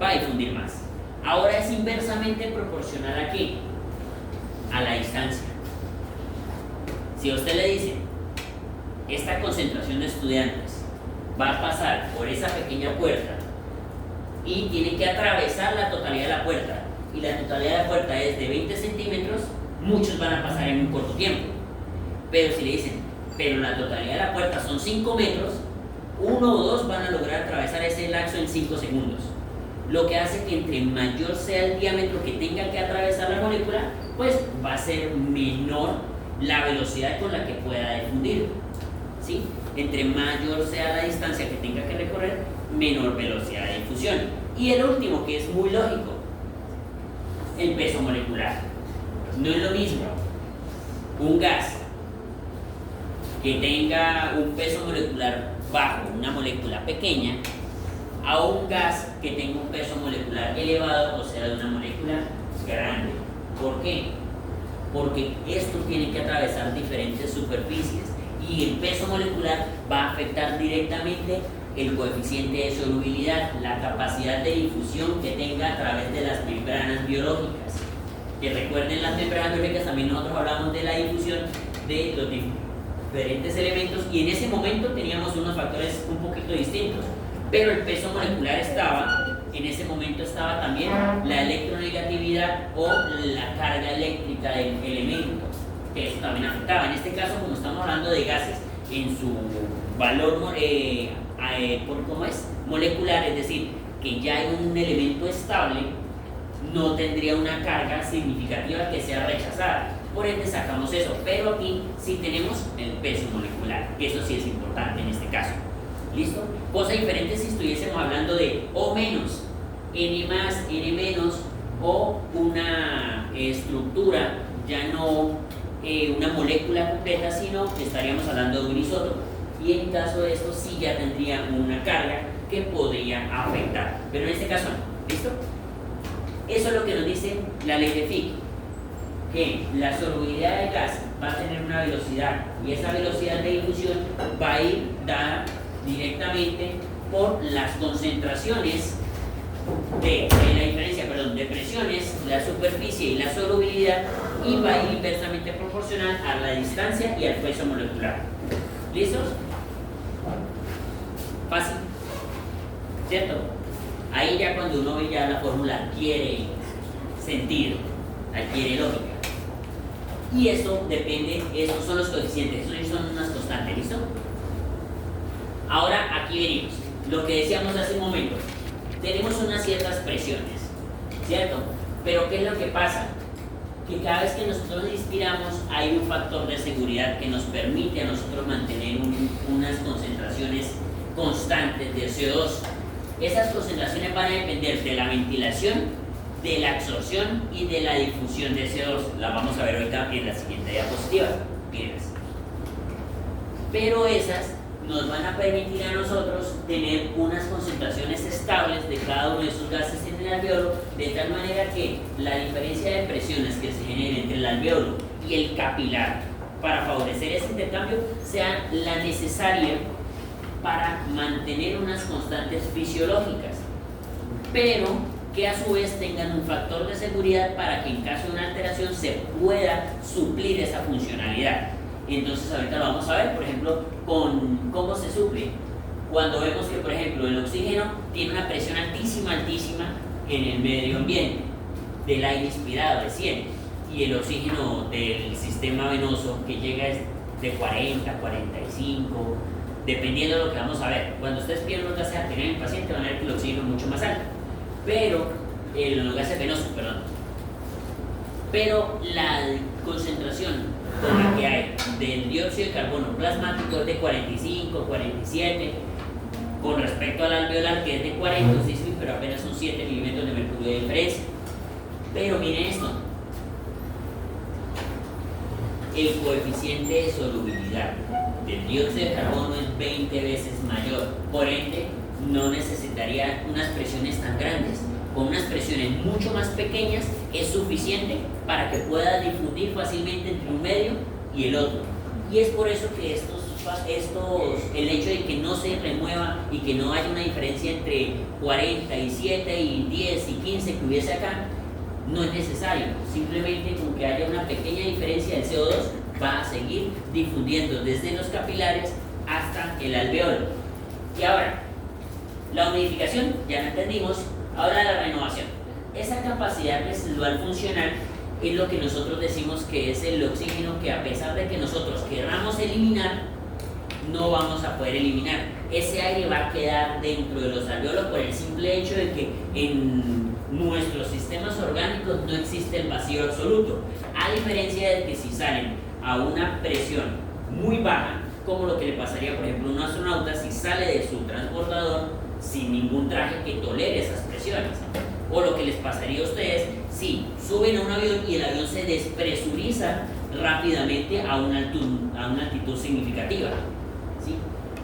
Speaker 1: va a difundir más. Ahora es inversamente proporcional ¿a qué? A la distancia. Si a usted le dice, esta concentración de estudiantes va a pasar por esa pequeña puerta y tiene que atravesar la totalidad de la puerta, y la totalidad de la puerta es de 20 centímetros, muchos van a pasar en un corto tiempo. Pero si le dicen, pero la totalidad de la puerta son 5 metros, 1 o 2 van a lograr atravesar ese lapso en 5 segundos. Lo que hace que entre mayor sea el diámetro que tenga que atravesar la molécula, pues va a ser menor la velocidad con la que pueda difundir, ¿sí? Entre mayor sea la distancia que tenga que recorrer, menor velocidad de difusión. Y el último, que es muy lógico, el peso molecular. No es lo mismo un gas que tenga un peso molecular bajo, una molécula pequeña, a un gas que tenga un peso molecular elevado, o sea, de una molécula grande. ¿Por qué? Porque esto tiene que atravesar diferentes superficies, y el peso molecular va a afectar directamente el coeficiente de solubilidad, la capacidad de difusión que tenga a través de las membranas biológicas. Que recuerden, las membranas biológicas también nosotros hablamos de la difusión de los diferentes elementos, y en ese momento teníamos unos factores un poquito distintos, pero el peso molecular en ese momento estaba también la electronegatividad o la carga eléctrica del elemento, que eso también afectaba. En este caso, como estamos hablando de gases en su valor molecular, es decir, que ya hay un elemento estable, no tendría una carga significativa que sea rechazada, por ende sacamos eso. Pero aquí sí tenemos el peso molecular, que eso sí es importante en este caso. ¿Listo? Cosa diferente si estuviésemos hablando de O menos, N más, N menos, o una estructura, ya no una molécula completa, sino que estaríamos hablando de un isótopo. Y en caso de esto sí ya tendría una carga que podría afectar. Pero en este caso no. ¿Listo? Eso es lo que nos dice la ley de Fick, que la solubilidad del gas va a tener una velocidad, y esa velocidad de difusión va a ir dada directamente por las concentraciones de presiones, la superficie y la solubilidad, y va a ir inversamente proporcional a la distancia y al peso molecular. ¿Listos? Fácil, ¿cierto? Ahí ya cuando uno ve ya la fórmula adquiere sentido, adquiere lógica. Y eso depende, esos son los coeficientes, esos son unas constantes, ¿listo? Ahora aquí venimos, lo que decíamos hace un momento, tenemos unas ciertas presiones, ¿cierto? Pero ¿qué es lo que pasa? Que cada vez que nosotros inspiramos hay un factor de seguridad que nos permite a nosotros mantener unas concentraciones constantes de CO2. Esas concentraciones van a depender de la ventilación, de la absorción y de la difusión de CO2. La vamos a ver ahorita en la siguiente diapositiva. Mírenlas. Pero esas nos van a permitir a nosotros tener unas concentraciones estables de cada uno de esos gases en el alveolo, de tal manera que la diferencia de presiones que se genere entre el alveolo y el capilar para favorecer ese intercambio sea la necesaria para mantener unas constantes fisiológicas, pero que a su vez tengan un factor de seguridad para que en caso de una alteración se pueda suplir esa funcionalidad. Entonces ahorita lo vamos a ver, por ejemplo, con cómo se suple. Cuando vemos que, por ejemplo, el oxígeno tiene una presión altísima en el medio ambiente, del aire inspirado de 100, y el oxígeno del sistema venoso que llega es de 40, 45, dependiendo de lo que vamos a ver. Cuando ustedes piden los gases arteriales en el paciente van a ver que el oxígeno es mucho más alto, pero los gases venosos, pero la concentración con la que hay del dióxido de carbono plasmático es de 45, 47, con respecto al alveolar que es de 40, sí, pero apenas son 7 milímetros de mercurio de diferencia. Pero miren esto, el coeficiente de solubilidad del dióxido de carbono es 20 veces mayor, por ende no necesitaría unas presiones tan grandes. Con unas presiones mucho más pequeñas es suficiente para que pueda difundir fácilmente entre un medio y el otro. Y es por eso que el hecho de que no se remueva y que no haya una diferencia entre 47 y 10 y 15 que hubiese acá, no es necesario. Simplemente con que haya una pequeña diferencia del CO2 va a seguir difundiendo desde los capilares hasta el alveolo. Y ahora, la humidificación, ya la entendimos. Ahora la renovación. Esa capacidad residual funcional es lo que nosotros decimos que es el oxígeno que, a pesar de que nosotros querramos eliminar, no vamos a poder eliminar. Ese aire va a quedar dentro de los alveolos por el simple hecho de que en nuestros sistemas orgánicos no existe el vacío absoluto, a diferencia de que si salen a una presión muy baja, como lo que le pasaría, por ejemplo, a un astronauta si sale de su transbordador sin ningún traje que tolere esas presiones, o lo que les pasaría a ustedes si suben a un avión y el avión se despresuriza rápidamente a una altitud significativa, ¿sí?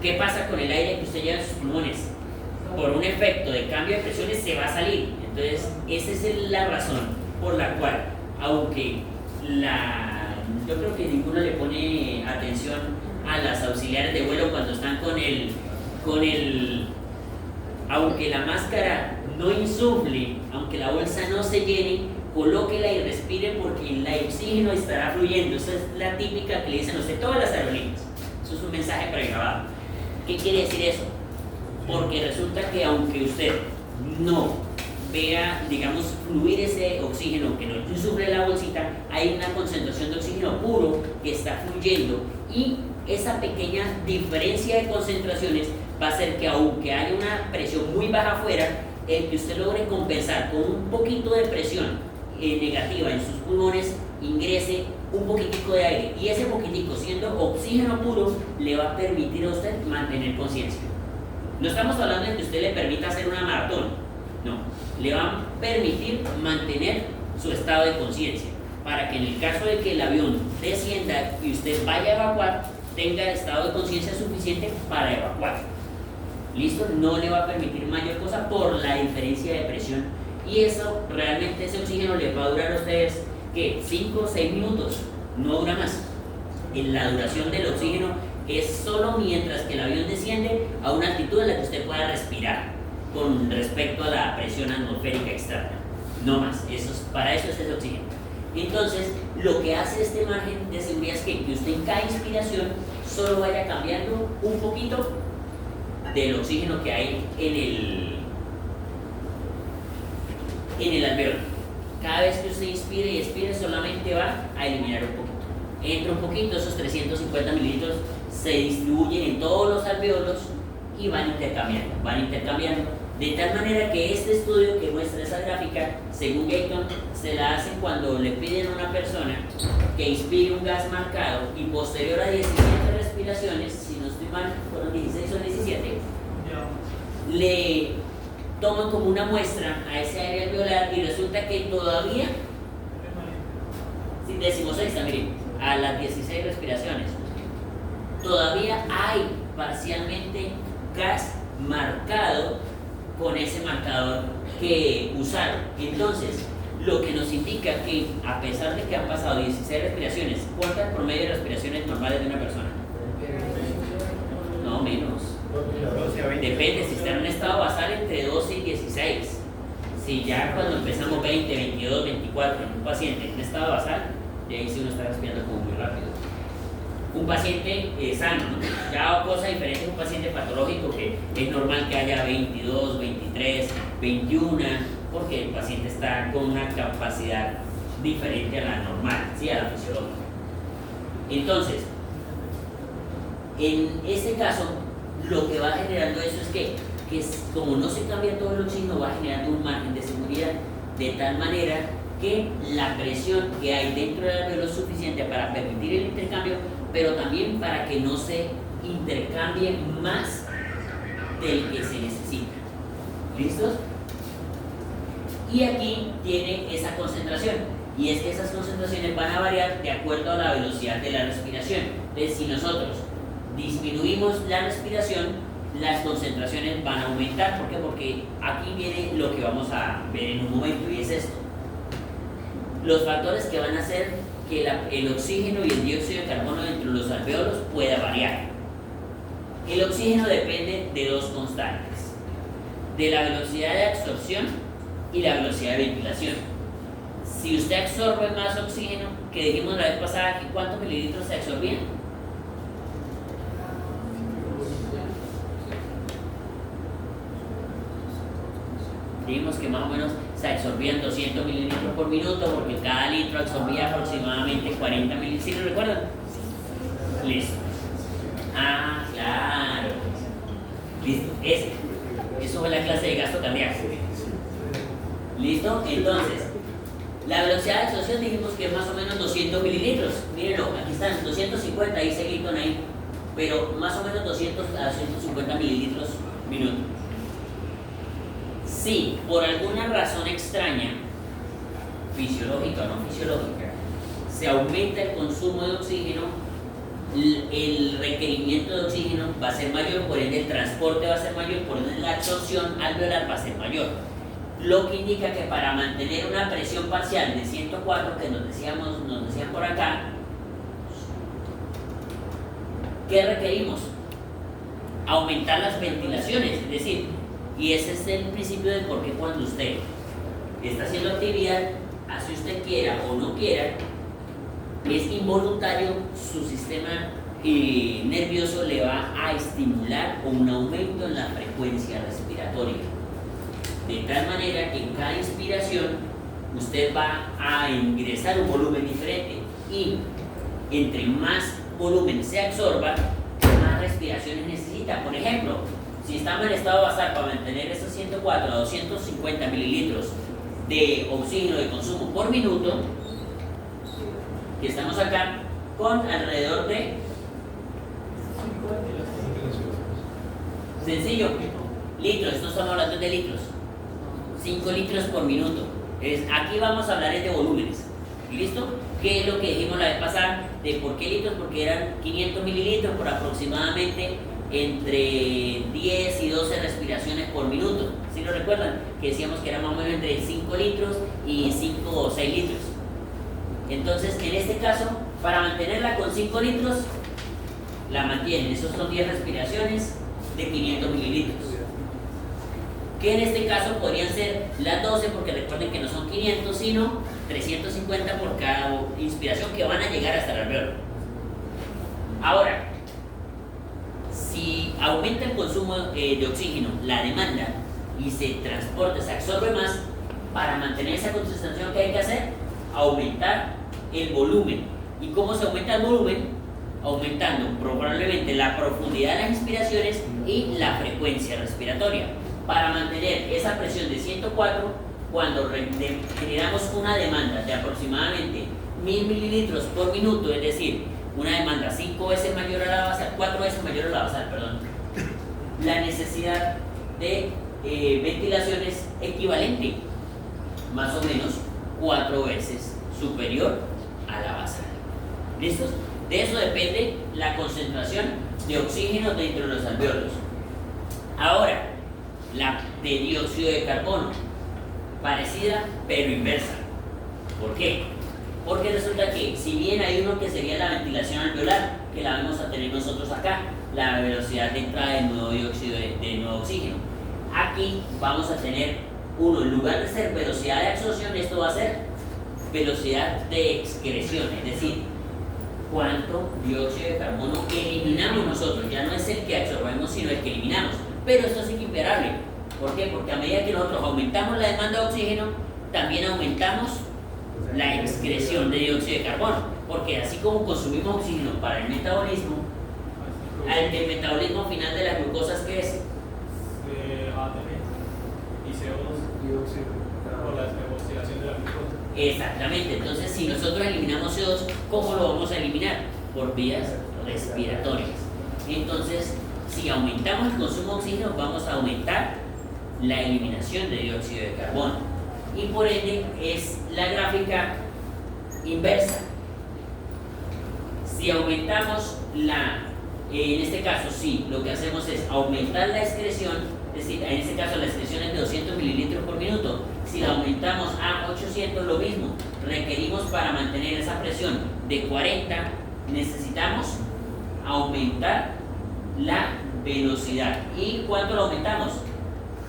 Speaker 1: ¿Qué pasa con el aire que usted lleva en sus pulmones? Por un efecto de cambio de presiones se va a salir. Entonces esa es la razón por la cual, aunque yo creo que ninguno le pone atención a las auxiliares de vuelo cuando están aunque la máscara no insufle, aunque la bolsa no se llene, colóquela y respire porque el oxígeno estará fluyendo. Esa es la típica que le dicen a usted todas las aerolíneas. Eso es un mensaje pregrabado. ¿Qué quiere decir eso? Porque resulta que aunque usted no vea, digamos, fluir ese oxígeno que no insufle la bolsita, hay una concentración de oxígeno puro que está fluyendo, y esa pequeña diferencia de concentraciones va a hacer que, aunque haya una presión muy baja afuera, el que usted logre compensar con un poquito de presión negativa en sus pulmones, ingrese un poquitico de aire, y ese poquitico, siendo oxígeno puro, le va a permitir a usted mantener conciencia. No estamos hablando de que usted le permita hacer una maratón, no, le va a permitir mantener su estado de conciencia, para que en el caso de que el avión descienda y usted vaya a evacuar, tenga estado de conciencia suficiente para evacuar. ¿Listo? No le va a permitir mayor cosa por la diferencia de presión, y eso realmente, ese oxígeno les va a durar a ustedes ¿qué? 5 o 6 minutos, no dura más. En la duración del oxígeno es solo mientras que el avión desciende a una altitud en la que usted pueda respirar con respecto a la presión atmosférica externa, no más. Para eso es el oxígeno. Entonces, lo que hace este margen de seguridad es que usted en cada inspiración solo vaya cambiando un poquito del oxígeno que hay en el alveolo. Cada vez que usted inspire y expire, solamente va a eliminar un poquito. Entra un poquito, esos 350 mililitros se distribuyen en todos los alveolos y van intercambiando, de tal manera que este estudio que muestra esa gráfica, según Gayton, se la hacen cuando le piden a una persona que inspire un gas marcado y posterior a 17 respiraciones, si no estoy mal, fueron 16 o 17, le toman como una muestra a ese área alveolar y resulta que todavía, sí, 16ª, miren, a las 16 respiraciones, todavía hay parcialmente gas marcado con ese marcador que usaron. Entonces, lo que nos indica que a pesar de que han pasado 16 respiraciones, ¿cuántas promedio de respiraciones normales de una persona? No, menos. Depende, si está en un estado basal entre 12 y 16. Si ya cuando empezamos 20, 22, 24 en un paciente en un estado basal, de ahí sí uno está respirando como muy rápido. Un paciente sano, ¿no? Ya cosa diferente a un paciente patológico que es normal que haya 22, 23, 21, porque el paciente está con una capacidad diferente a la normal, ¿sí? A la fisiológica. Entonces, en este caso, lo que va generando eso es que como no se cambia todo el oxígeno, va generando un margen de seguridad de tal manera que la presión que hay dentro del alveolo es suficiente para permitir el intercambio, pero también para que no se intercambie más del que se necesita. ¿Listos? Y aquí tiene esa concentración, y es que esas concentraciones van a variar de acuerdo a la velocidad de la respiración. Entonces, si nosotros disminuimos la respiración, las concentraciones van a aumentar. ¿Por qué? Porque aquí viene lo que vamos a ver en un momento, y es esto. Los factores que van a hacer que el oxígeno y el dióxido de carbono dentro de los alvéolos pueda variar. El oxígeno depende de dos constantes: de la velocidad de absorción y la velocidad de ventilación. Si usted absorbe más oxígeno, que dijimos la vez pasada, ¿cuántos mililitros se absorbían? Dijimos que más o menos se absorbían 200 mililitros por minuto, porque cada litro absorbía aproximadamente 40 mililitros. ¿Sí lo recuerdan? Listo. Ah, claro. Listo. Eso fue la clase de gasto cardíaco. ¿Listo? Entonces, la velocidad de absorción dijimos que es más o menos 200 mililitros. Mírenlo, aquí están 250, ahí se Hilton ahí. Pero más o menos 200 a 250 mililitros minuto. Si por alguna razón extraña, fisiológica o no fisiológica, se aumenta el consumo de oxígeno, el requerimiento de oxígeno va a ser mayor, por ende el transporte va a ser mayor, por ende la absorción alveolar va a ser mayor. Lo que indica que para mantener una presión parcial de 104, que nos decían por acá, ¿qué requerimos? Aumentar las ventilaciones, es decir, y ese es el principio de por qué cuando usted está haciendo actividad, así usted quiera o no quiera, es involuntario, su sistema nervioso le va a estimular un aumento en la frecuencia respiratoria. De tal manera que en cada inspiración usted va a ingresar un volumen diferente, y entre más volumen se absorba, más respiraciones necesita. Por ejemplo, si estamos en estado basal, para mantener esos 104 a 250 mililitros de oxígeno de consumo por minuto, que estamos acá con alrededor de, sencillo, litros, no estamos hablando de litros, 5 litros por minuto. Aquí vamos a hablar de volúmenes. ¿Listo? ¿Qué es lo que dijimos la vez pasada? ¿De por qué litros? Porque eran 500 mililitros por aproximadamente entre 10 y 12 respiraciones por minuto. ¿Sí lo recuerdan? Que decíamos que era más o menos entre 5 litros y 5 o 6 litros. Entonces, en este caso, para mantenerla con 5 litros, la mantienen. Esos son 10 respiraciones de 500 mililitros. Que en este caso podrían ser las 12, porque recuerden que no son 500, sino 350 por cada inspiración, que van a llegar hasta el alveolo. Ahora, si aumenta el consumo de oxígeno, la demanda, y se transporta, se absorbe más, para mantener esa concentración, ¿qué hay que hacer? Aumentar el volumen. ¿Y cómo se aumenta el volumen? Aumentando probablemente la profundidad de las inspiraciones y la frecuencia respiratoria. Para mantener esa presión de 104, cuando generamos una demanda de aproximadamente 1000 mililitros por minuto, es decir, una demanda 5 veces mayor a la basal, 4 veces mayor a la basal, perdón, la necesidad de ventilación es equivalente, más o menos 4 veces superior a la basal. ¿Listos? De eso depende la concentración de oxígeno dentro de los alvéolos. Ahora, la de dióxido de carbono, parecida pero inversa. ¿Por qué? Porque resulta que si bien hay uno que sería la ventilación alveolar, que la vamos a tener nosotros acá, la velocidad de entrada del nuevo dióxido de nuevo oxígeno, aquí vamos a tener uno, en lugar de ser velocidad de absorción, esto va a ser velocidad de excreción, es decir, cuánto dióxido de carbono eliminamos nosotros. Ya no es el que absorbemos, sino el que eliminamos. Pero esto es imparable. ¿Por qué? Porque a medida que nosotros aumentamos la demanda de oxígeno, también aumentamos la excreción de dióxido de carbono. Porque así como consumimos oxígeno para el metabolismo, el metabolismo final de las glucosas, ¿qué es?
Speaker 6: ATP y CO2 por la oxidación de la glucosa.
Speaker 1: Exactamente. Entonces, si nosotros eliminamos CO2, ¿cómo lo vamos a eliminar? Por vías respiratorias. Entonces, si aumentamos el consumo de oxígeno, vamos a aumentar la eliminación de dióxido de carbono. Y por ende, es la gráfica inversa. Si aumentamos en este caso, sí, lo que hacemos es aumentar la excreción, es decir, en este caso la excreción es de 200 mililitros por minuto. Si la aumentamos a 800, lo mismo. Requerimos para mantener esa presión de 40, necesitamos aumentar la velocidad. ¿Y cuánto lo aumentamos?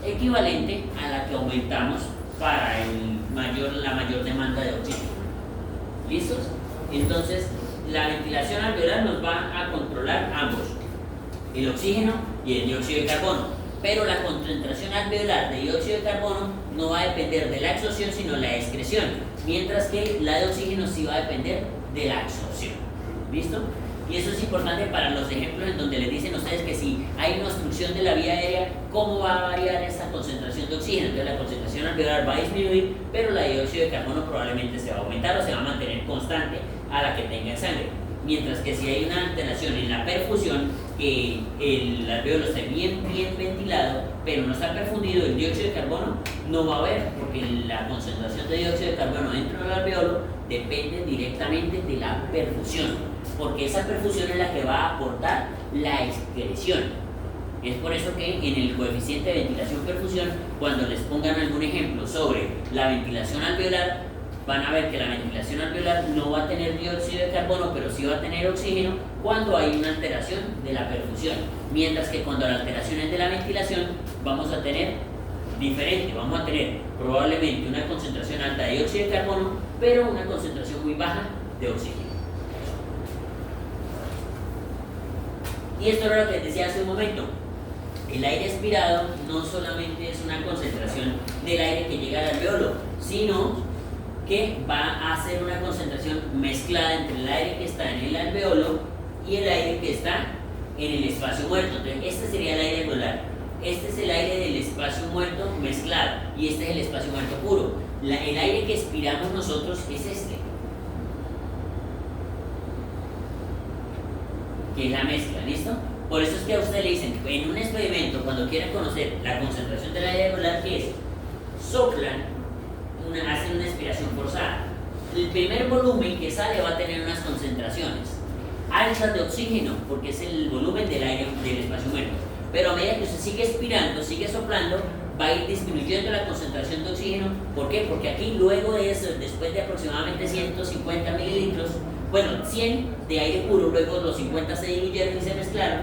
Speaker 1: Equivalente a la que aumentamos para la mayor demanda de oxígeno. ¿Listos? Entonces, la ventilación alveolar nos va a controlar ambos, el oxígeno y el dióxido de carbono. Pero la concentración alveolar de dióxido de carbono no va a depender de la absorción, sino de la excreción, mientras que la de oxígeno sí va a depender de la absorción. ¿Listo? Y eso es importante para los ejemplos en donde les dicen a ustedes que si hay una obstrucción de la vía aérea, ¿cómo va a variar esta concentración de oxígeno? Entonces la concentración alveolar va a disminuir, pero la de dióxido de carbono probablemente se va a aumentar o se va a mantener constante a la que tenga en sangre. Mientras que si hay una alteración en la perfusión, que el alveolo esté bien ventilado, pero no está perfundido, el dióxido de carbono no va a haber, porque la concentración de dióxido de carbono dentro del alveolo depende directamente de la perfusión, porque esa perfusión es la que va a aportar la excreción. Es por eso que en el coeficiente de ventilación-perfusión, cuando les pongan algún ejemplo sobre la ventilación alveolar, van a ver que la ventilación alveolar no va a tener dióxido de carbono, pero sí va a tener oxígeno cuando hay una alteración de la perfusión. Mientras que cuando la alteración es de la ventilación, vamos a tener diferente, vamos a tener probablemente una concentración alta de dióxido de carbono, pero una concentración muy baja de oxígeno. Y esto era lo que les decía hace un momento. El aire expirado no solamente es una concentración del aire que llega al alveolo, sino que va a ser una concentración mezclada entre el aire que está en el alveolo y el aire que está en el espacio muerto. Entonces, este sería el aire alveolar. Este es el aire del espacio muerto mezclado y este es el espacio muerto puro. El aire que expiramos nosotros es este, que es la mezcla, ¿listo? Por eso es que a usted le dicen, en un experimento, cuando quieren conocer la concentración del aire alveolar, ¿qué es? Soplan, hacen una expiración forzada. El primer volumen que sale va a tener unas concentraciones altas de oxígeno, porque es el volumen del aire del espacio muerto. Pero a medida que usted sigue expirando, sigue soplando, va a ir disminuyendo la concentración de oxígeno. ¿Por qué? Porque aquí luego de eso, después de aproximadamente 150 mililitros, 100 de aire puro, luego los 50 se diluyeron y se mezclaron,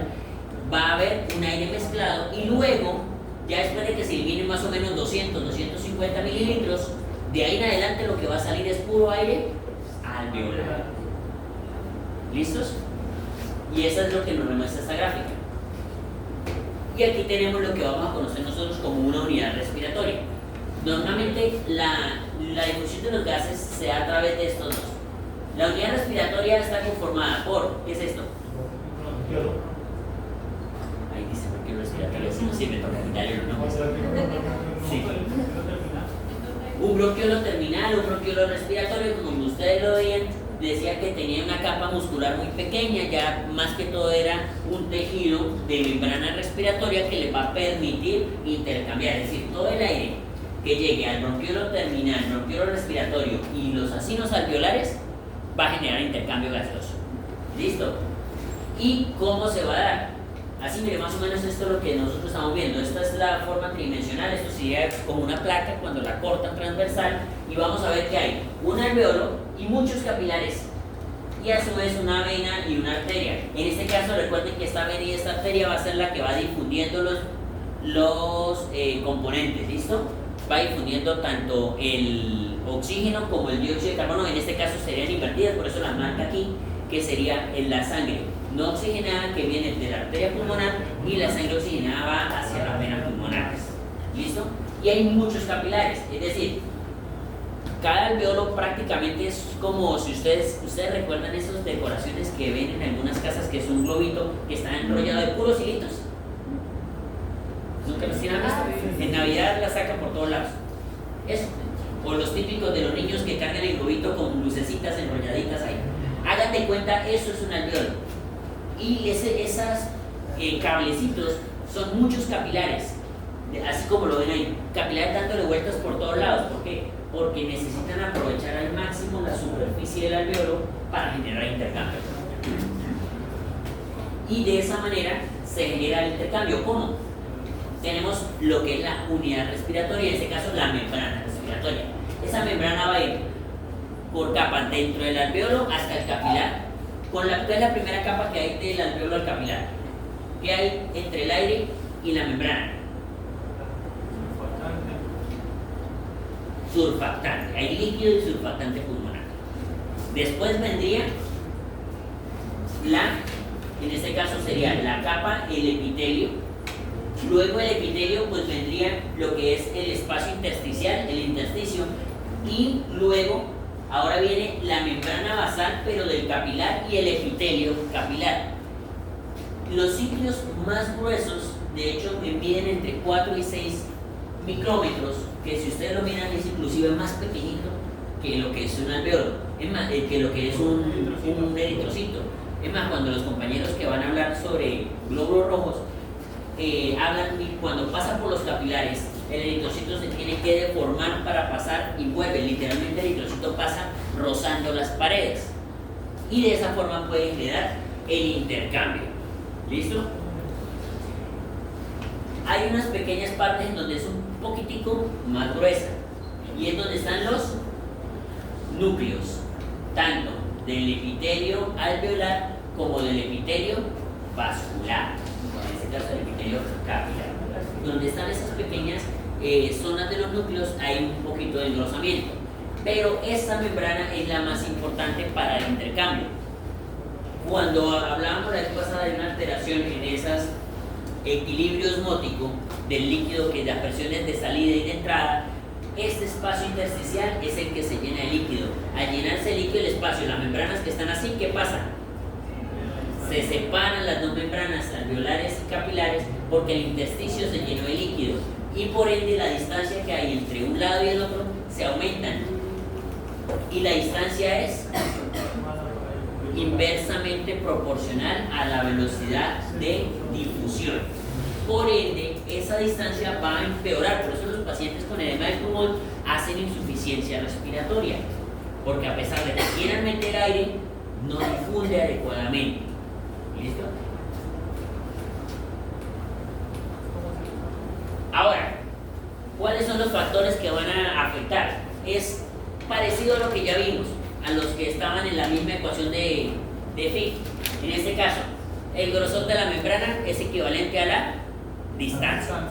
Speaker 1: va a haber un aire mezclado y luego, ya después de que se eliminen más o menos 250 mililitros, de ahí en adelante lo que va a salir es puro aire alveolar. ¿Listos? Y eso es lo que nos demuestra esta gráfica. Y aquí tenemos lo que vamos a conocer nosotros como una unidad respiratoria. Normalmente la difusión de los gases se da a través de estos dos. La unidad respiratoria está conformada por, ¿qué es esto? Ahí dice bronquiolo respiratorio, si no sirve para quitarle los nombres. Sí. Un bronquiolo terminal, un bronquiolo respiratorio, como ustedes lo veían, decía que tenía una capa muscular muy pequeña, ya más que todo era un tejido de membrana respiratoria que le va a permitir intercambiar, es decir, todo el aire que llegue al bronquiolo terminal, bronquiolo respiratorio y los acinos alveolares va a generar intercambio gaseoso. ¿Listo? ¿Y cómo se va a dar? Así, mire, más o menos esto es lo que nosotros estamos viendo. Esta es la forma tridimensional, esto sería como una placa cuando la cortan transversal, y vamos a ver que hay un alveolo y muchos capilares, y a su vez una vena y una arteria. En este caso recuerden que esta vena y esta arteria va a ser la que va difundiendo los componentes, ¿listo? Va difundiendo tanto el oxígeno como el dióxido de carbono, en este caso serían invertidas, por eso la marca aquí, que sería en la sangre no oxigenada que viene de la arteria pulmonar, y la sangre oxigenada va hacia las venas pulmonares. ¿Listo? Y hay muchos capilares, es decir, cada alveolo prácticamente es como si ustedes recuerdan esas decoraciones que ven en algunas casas, que es un globito que está enrollado de puros hilitos. ¿Nunca los tienen visto? En Navidad la sacan por todos lados. Eso. O los típicos de los niños que cargan el globito con lucecitas enrolladitas ahí. Hagan de cuenta, eso es un alveolo. Y esos cablecitos son muchos capilares, así como lo ven ahí, capilares dándole vueltas por todos lados. ¿Por qué? Porque necesitan aprovechar al máximo la superficie del alveolo para generar intercambio. Y de esa manera se genera el intercambio. ¿Cómo? Tenemos lo que es la unidad respiratoria, en este caso la membrana respiratoria. Esa membrana va a ir por capas dentro del alveolo hasta el capilar. ¿Cuál es la primera capa que hay del alveolo al capilar? ¿Qué hay entre el aire y la membrana? Surfactante. Hay líquido y surfactante pulmonar. Después vendría en este caso sería la capa, el epitelio. Luego el epitelio pues vendría lo que es el espacio intersticial, el intersticio, y luego ahora viene la membrana basal, pero del capilar, y el epitelio capilar. Los ciclos más gruesos, de hecho, miden entre 4 y 6 micrómetros, que si ustedes lo miran es inclusive más pequeñito que lo que es un alveolo, es más, que lo que es un eritrocito. Es más, cuando los compañeros que van a hablar sobre glóbulos rojos hablan, cuando pasan por los capilares, el eritrocito se tiene que deformar para pasar y vuelve, literalmente el eritrocito pasa rozando las paredes, y de esa forma puede generar el intercambio. ¿Listo? Hay unas pequeñas partes en donde es un poquitico más gruesa, y es donde están los núcleos, tanto del epitelio alveolar como del epitelio vascular, en este caso el epitelio capilar. Donde están esas pequeñas zonas de los núcleos hay un poquito de engrosamiento, pero esta membrana es la más importante para el intercambio. Cuando hablábamos la vez pasada de una alteración en esos equilibrio osmótico del líquido, que las presiones de salida y de entrada, este espacio intersticial es el que se llena de líquido. Al llenarse el líquido, el espacio, las membranas que están así, ¿qué pasa? Se separan las dos membranas alveolares y capilares porque el intersticio se llenó de líquido, y por ende la distancia que hay entre un lado y el otro se aumentan, y la distancia es inversamente proporcional a la velocidad de difusión. Por ende, esa distancia va a empeorar. Por eso los pacientes con edema del pulmón hacen insuficiencia respiratoria, porque a pesar de que quieran meter aire, no difunde adecuadamente. ¿Listo? Ahora, ¿cuáles son los factores que van a afectar? Es parecido a lo que ya vimos, a los que estaban en la misma ecuación de Fick. En este caso, el grosor de la membrana es equivalente a la distancia.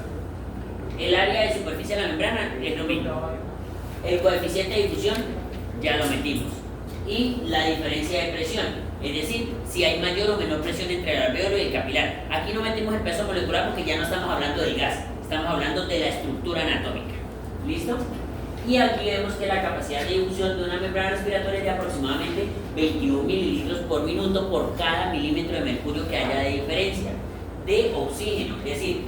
Speaker 1: El área de superficie de la membrana es lo mismo. El coeficiente de difusión ya lo metimos. Y la diferencia de presión, es decir, si hay mayor o menor presión entre el alveolo y el capilar. Aquí no metemos el peso molecular porque ya no estamos hablando del gas, estamos hablando de la estructura anatómica. ¿Listo? Y aquí vemos que la capacidad de difusión de una membrana respiratoria es de aproximadamente 21 mililitros por minuto por cada milímetro de mercurio que haya de diferencia de oxígeno. Es decir,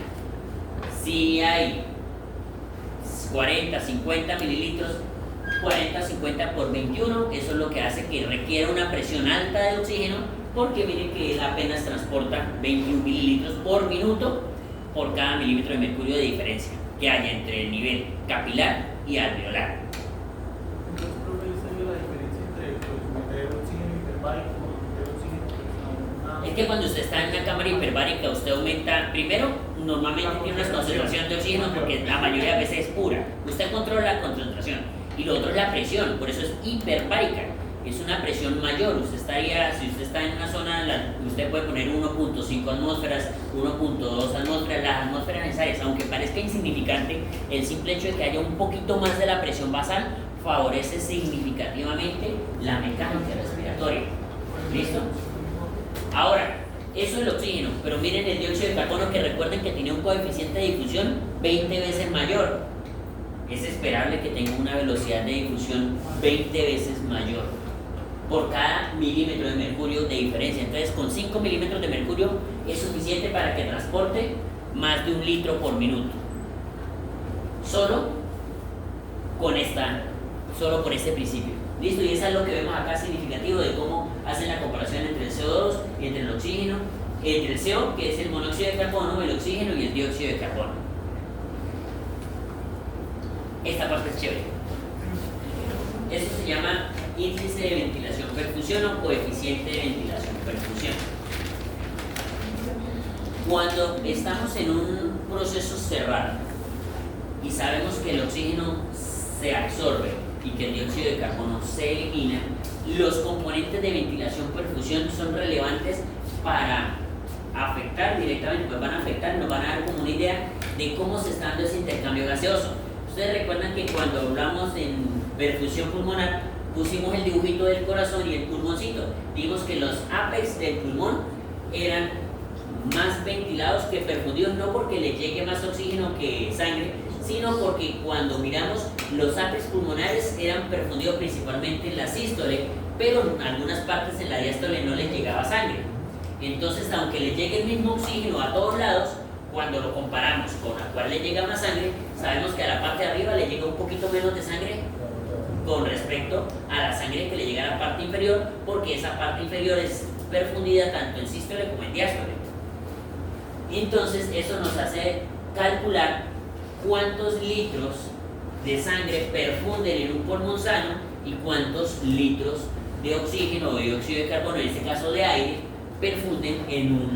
Speaker 1: si hay 40, 50 mililitros 40, 50 por 21, eso es lo que hace que requiera una presión alta de oxígeno, porque miren que él apenas transporta 21 mililitros por minuto por cada milímetro de mercurio de diferencia que haya entre el nivel capilar y alveolar.
Speaker 6: Entonces, profe, ¿usted vio la diferencia entre meter oxígeno hiperbárico o meter oxígeno personal?
Speaker 1: Es que cuando usted está en una cámara hiperbárica, usted aumenta, primero, normalmente tiene una concentración de oxígeno porque la mayoría de veces es pura. Usted controla la concentración. Y lo otro es la presión, por eso es hiperbárica. Es una presión mayor. Usted estaría, si usted está en una zona, usted puede poner 1.5 atmósferas, 1.2 atmósferas, las atmósferas necesarias. Aunque parezca insignificante, el simple hecho de que haya un poquito más de la presión basal favorece significativamente la mecánica respiratoria. ¿Listo? Ahora, eso es el oxígeno, pero miren el dióxido de carbono, que recuerden que tiene un coeficiente de difusión 20 veces mayor. Es esperable que tenga una velocidad de difusión 20 veces mayor por cada milímetro de mercurio de diferencia. Entonces, con 5 milímetros de mercurio es suficiente para que transporte más de 1 litro por minuto. Solo por este principio. ¿Listo? Y eso es lo que vemos acá significativo de cómo hacen la comparación entre el CO2 y entre el oxígeno, entre el CO, que es el monóxido de carbono, el oxígeno y el dióxido de carbono. Esta parte es chévere. Eso se llama índice de ventilación-perfusión o coeficiente de ventilación-perfusión. Cuando estamos en un proceso cerrado y sabemos que el oxígeno se absorbe y que el dióxido de carbono se elimina, los componentes de ventilación-perfusión son relevantes para afectar directamente, pues van a afectar, nos van a dar como una idea de cómo se está dando ese intercambio gaseoso. Ustedes recuerdan que cuando hablamos en perfusión pulmonar pusimos el dibujito del corazón y el pulmoncito. Vimos que los ápex del pulmón eran más ventilados que perfundidos, no porque le llegue más oxígeno que sangre, sino porque cuando miramos los ápex pulmonares eran perfundidos principalmente en la sístole, pero en algunas partes en la diástole no les llegaba sangre. Entonces, aunque le llegue el mismo oxígeno a todos lados, cuando lo comparamos con la cual le llega más sangre, sabemos que a la parte de arriba le llega un poquito menos de sangre con respecto a la sangre que le llega a la parte inferior, porque esa parte inferior es perfundida tanto en sístole como en diástole. Entonces eso nos hace calcular cuántos litros de sangre perfunden en un pulmón sano y cuántos litros de oxígeno o dióxido de carbono, en este caso de aire, perfunden en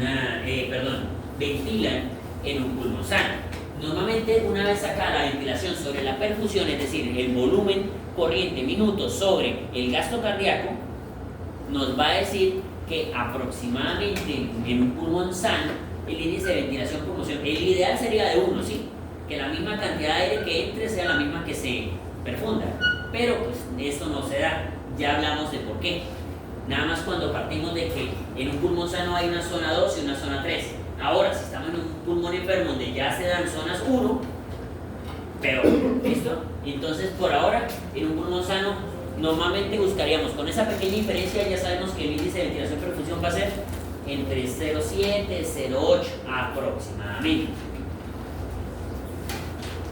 Speaker 1: ventilan en un pulmón sano. Normalmente, una vez sacada la ventilación sobre la perfusión, es decir, el volumen corriente minutos sobre el gasto cardíaco, nos va a decir que aproximadamente en un pulmón sano el índice de ventilación-perfusión, el ideal sería de 1, ¿sí? Que la misma cantidad de aire que entre sea la misma que se perfunda, pero pues eso no se da, ya hablamos de por qué. Nada más cuando partimos de que en un pulmón sano hay una zona 2 y una zona 3. Ahora, si estamos en un pulmón enfermo donde ya se dan zonas 1, pero, ¿listo? Entonces, por ahora, en un pulmón sano, normalmente buscaríamos, con esa pequeña diferencia, ya sabemos que el índice de ventilación-perfusión va a ser entre 0,7 y 0,8 aproximadamente.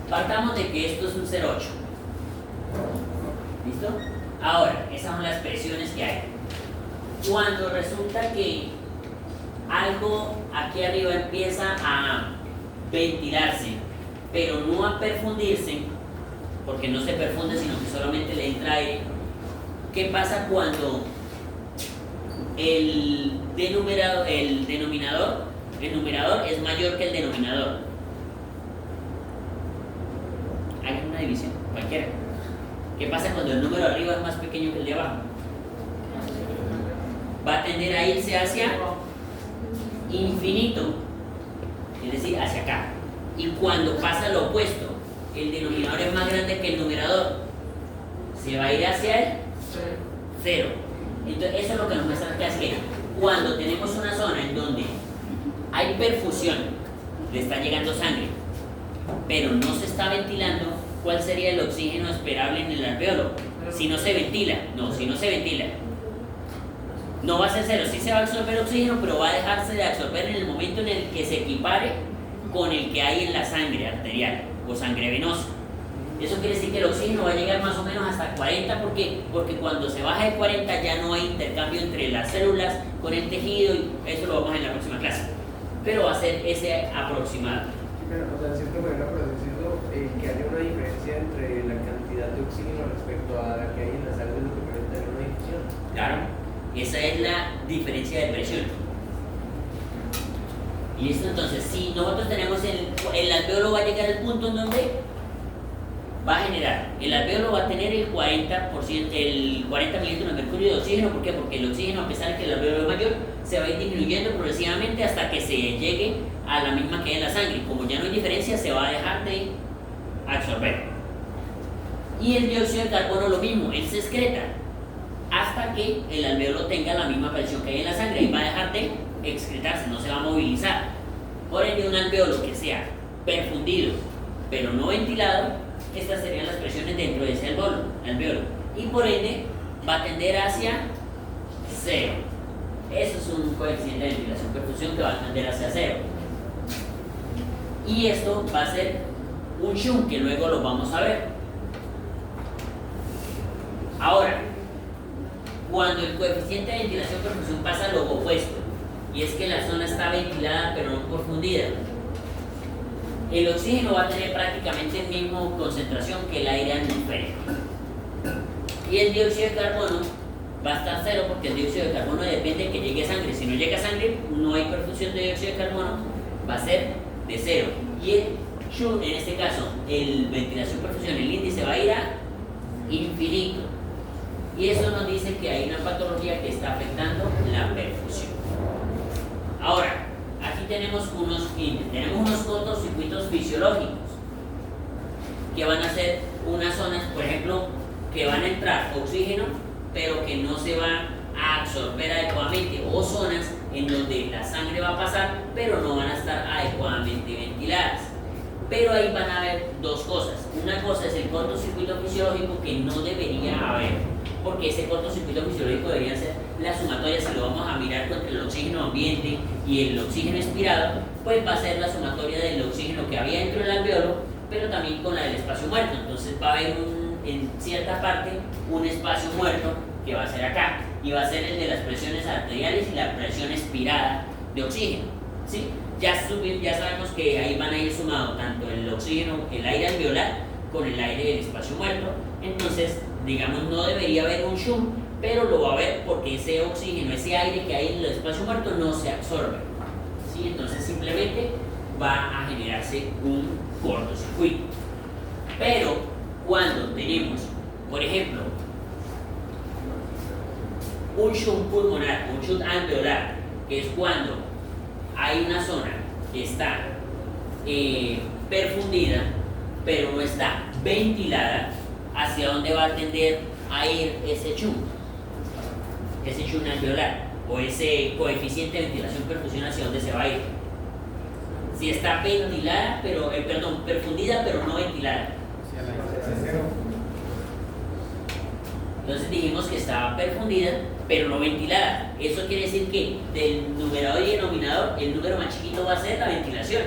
Speaker 1: Partamos de que esto es un 0,8. ¿Listo? Ahora, esas son las presiones que hay. Cuando resulta que algo aquí arriba empieza a ventilarse, pero no a perfundirse, porque no se perfunde, sino que solamente le entra aire, ¿qué pasa cuando el numerador es mayor que el denominador? Hagan una división, cualquiera. ¿Qué pasa cuando el número de arriba es más pequeño que el de abajo? Va a tender a irse hacia infinito, es decir, hacia acá. Y cuando pasa lo opuesto, el denominador es más grande que el numerador, se va a ir hacia el 0. Entonces, eso es lo que nos muestra que es que cuando tenemos una zona en donde hay perfusión, le está llegando sangre, pero no se está ventilando, ¿cuál sería el oxígeno esperable en el alveolo? Si no se ventila, no va a ser 0, sí se va a absorber oxígeno, pero va a dejarse de absorber en el momento en el que se equipare con el que hay en la sangre arterial o sangre venosa. Eso quiere decir que el oxígeno va a llegar más o menos hasta 40, porque cuando se baja de 40 ya no hay intercambio entre las células con el tejido, y eso lo vamos a ver en la próxima clase. Pero va a ser ese aproximado.
Speaker 2: Pero, o sea, de cierta manera, por así decirlo, que haya una diferencia entre la cantidad de oxígeno respecto a la que hay en la sangre es lo que permite tener una difusión.
Speaker 1: Claro, esa es la diferencia de presión. Y esto entonces, si nosotros tenemos el alveolo va a llegar al punto en donde va a generar, el alveolo va a tener el 40%, el 40 mililitros de mercurio de oxígeno. ¿Por qué? Porque el oxígeno, a pesar de que el alveolo es mayor, se va a ir disminuyendo progresivamente hasta que se llegue a la misma que hay en la sangre. Como ya no hay diferencia, se va a dejar de absorber. Y el dióxido de carbono lo mismo, él se excreta hasta que el alveolo tenga la misma presión que hay en la sangre y va a dejar de excretarse, no se va a movilizar. Por ende, un alveolo que sea perfundido pero no ventilado, estas serían las presiones dentro de ese alveolo, y por ende va a tender hacia 0. Eso es un coeficiente de ventilación-perfusión que va a tender hacia 0. Y esto va a ser un shunt que luego lo vamos a ver. Ahora, cuando el coeficiente de ventilación-perfusión pasa a lo opuesto, y es que la zona está ventilada pero no profundida, el oxígeno va a tener prácticamente la misma concentración que el aire atmosférico. Y el dióxido de carbono va a estar 0, porque el dióxido de carbono depende de que llegue sangre. Si no llega sangre, no hay perfusión de dióxido de carbono, va a ser de 0. Y el shunt, en este caso, el ventilación-perfusión, el índice va a ir a infinito. Y eso nos dice que hay una patología que está afectando la perfusión. Ahora, aquí tenemos unos cortocircuitos fisiológicos que van a ser unas zonas, por ejemplo, que van a entrar oxígeno pero que no se va a absorber adecuadamente, o zonas en donde la sangre va a pasar pero no van a estar adecuadamente ventiladas. Pero ahí van a haber dos cosas. Una cosa es el cortocircuito fisiológico, que no debería haber, porque ese cortocircuito fisiológico debería ser la sumatoria. Si lo vamos a mirar contra el oxígeno ambiente y el oxígeno expirado, pues va a ser la sumatoria del oxígeno que había dentro del alveolo, pero también con la del espacio muerto. Entonces va a haber en cierta parte un espacio muerto que va a ser acá, y va a ser el de las presiones arteriales y la presión expirada de oxígeno, ¿sí? Ya sabemos que ahí van a ir sumados tanto el oxígeno, el aire alveolar, con el aire del espacio muerto. Entonces, digamos, no debería haber un shunt, pero lo va a haber porque ese oxígeno, ese aire que hay en el espacio muerto no se absorbe, ¿sí? Entonces simplemente va a generarse un cortocircuito. Pero cuando tenemos, por ejemplo, un shunt pulmonar, un shunt alveolar, que es cuando hay una zona que está perfundida pero no está ventilada, ¿hacia dónde va a tender a ir ese shunt alveolar? O ese coeficiente de ventilación-perfusión, ¿hacia dónde se va a ir? Si está ventilada, perfundida pero no ventilada. Entonces dijimos que estaba perfundida pero no ventilada. Eso quiere decir que del numerador y denominador, el número más chiquito va a ser la ventilación.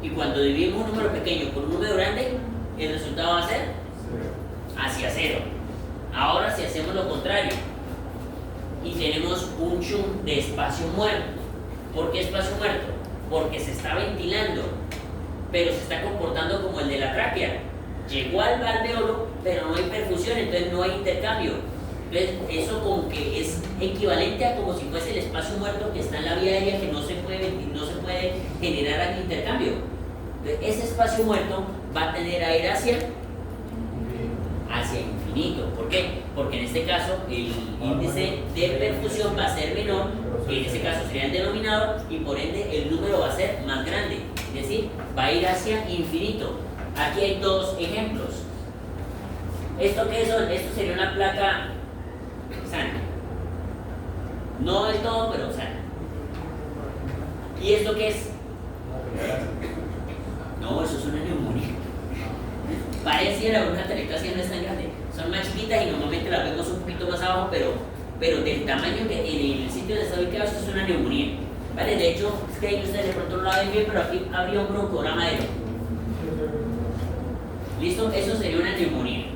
Speaker 1: Y cuando dividimos un número pequeño por un número grande, el resultado va a ser hacia 0. Ahora, si hacemos lo contrario y tenemos un shunt de espacio muerto, ¿por qué espacio muerto? Porque se está ventilando, pero se está comportando como el de la tráquea. Llegó al alveolo, pero no hay perfusión, entonces no hay intercambio. Entonces, eso como que es equivalente a como si fuese el espacio muerto que está en la vía aérea, que no se puede generar aquí intercambio. Entonces, ese espacio muerto va a tener a ir hacia infinito. ¿Por qué? Porque en este caso el índice de perfusión va a ser menor, que en este caso sería el denominador, y por ende el número va a ser más grande, es decir, va a ir hacia infinito. Aquí hay dos ejemplos. ¿Esto qué son? Esto sería una placa sana. No del todo, pero sana. ¿Y esto qué es? No, eso es una neumonía. Pareciera una telestasia, no es tan grande. Son más chiquitas y normalmente las vemos un poquito más abajo, pero del tamaño que en el sitio donde está ubicado, eso es una neumonía. ¿Vale? De hecho, es que ustedes de pronto no la ven bien, pero aquí habría un broncograma de ¿Listo? Eso sería una neumonía.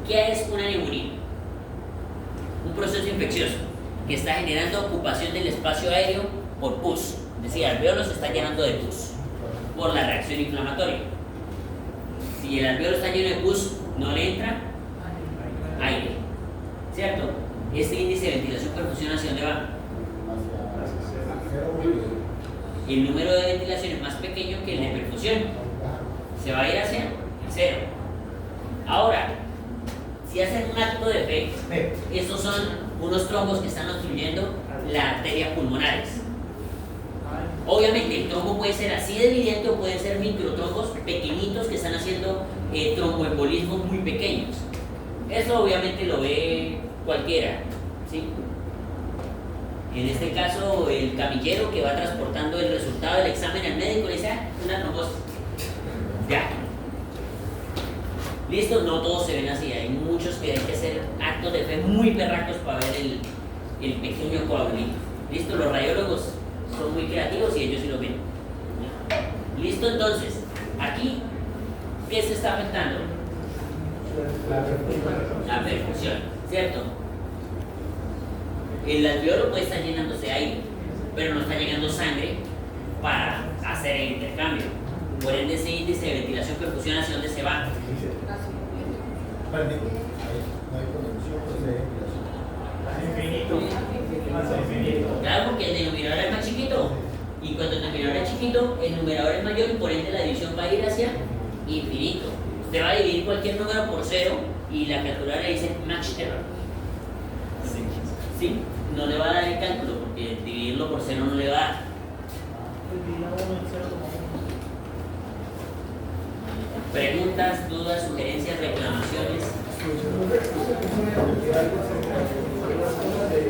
Speaker 1: ¿Qué es una neumonía? Un proceso infeccioso que está generando ocupación del espacio aéreo por pus. Es decir, el alveolo se está llenando de pus por la reacción inflamatoria. Si el alveolo está lleno de pus, no le entra aire, ¿cierto? Este índice de ventilación perfusión ¿hacia dónde va? El número de ventilación es más pequeño que el de perfusión. Se va a ir hacia cero. Ahora, si hacen un acto de fe, estos son unos trombos que están obstruyendo la arteria pulmonares. Obviamente el trombo puede ser así de evidente o pueden ser microtrombos pequeñitos que están haciendo tromboembolismos muy pequeños. Eso obviamente lo ve cualquiera, ¿sí? En este caso, el camillero que va transportando el resultado del examen al médico le dice, una trombosis. Ya. Listo, no todos se ven así, hay muchos que hay que hacer actos de fe muy berracos para ver el pequeño coagulito. Listo, los radiólogos son muy creativos y ellos sí lo ven. Listo, entonces, aquí, ¿qué se está afectando? La perfusión, ¿cierto? El alveolo puede estar llenándose de aire, pero no está llegando sangre para hacer el intercambio. Por ende, ese índice de ventilación perfusión ¿hacia dónde se va?
Speaker 5: No hay conexión de ventilación.
Speaker 6: Infinito.
Speaker 1: Claro, porque el denominador es más chiquito. Y cuando el denominador es chiquito, el numerador es mayor y por ende la división va a ir hacia infinito. Usted va a dividir cualquier número por cero y la calculadora le dice match error. ¿Sí? No le va a dar el cálculo porque dividirlo por cero no le va a dar. Preguntas, dudas, sugerencias, reclamaciones.
Speaker 2: Unas cosas de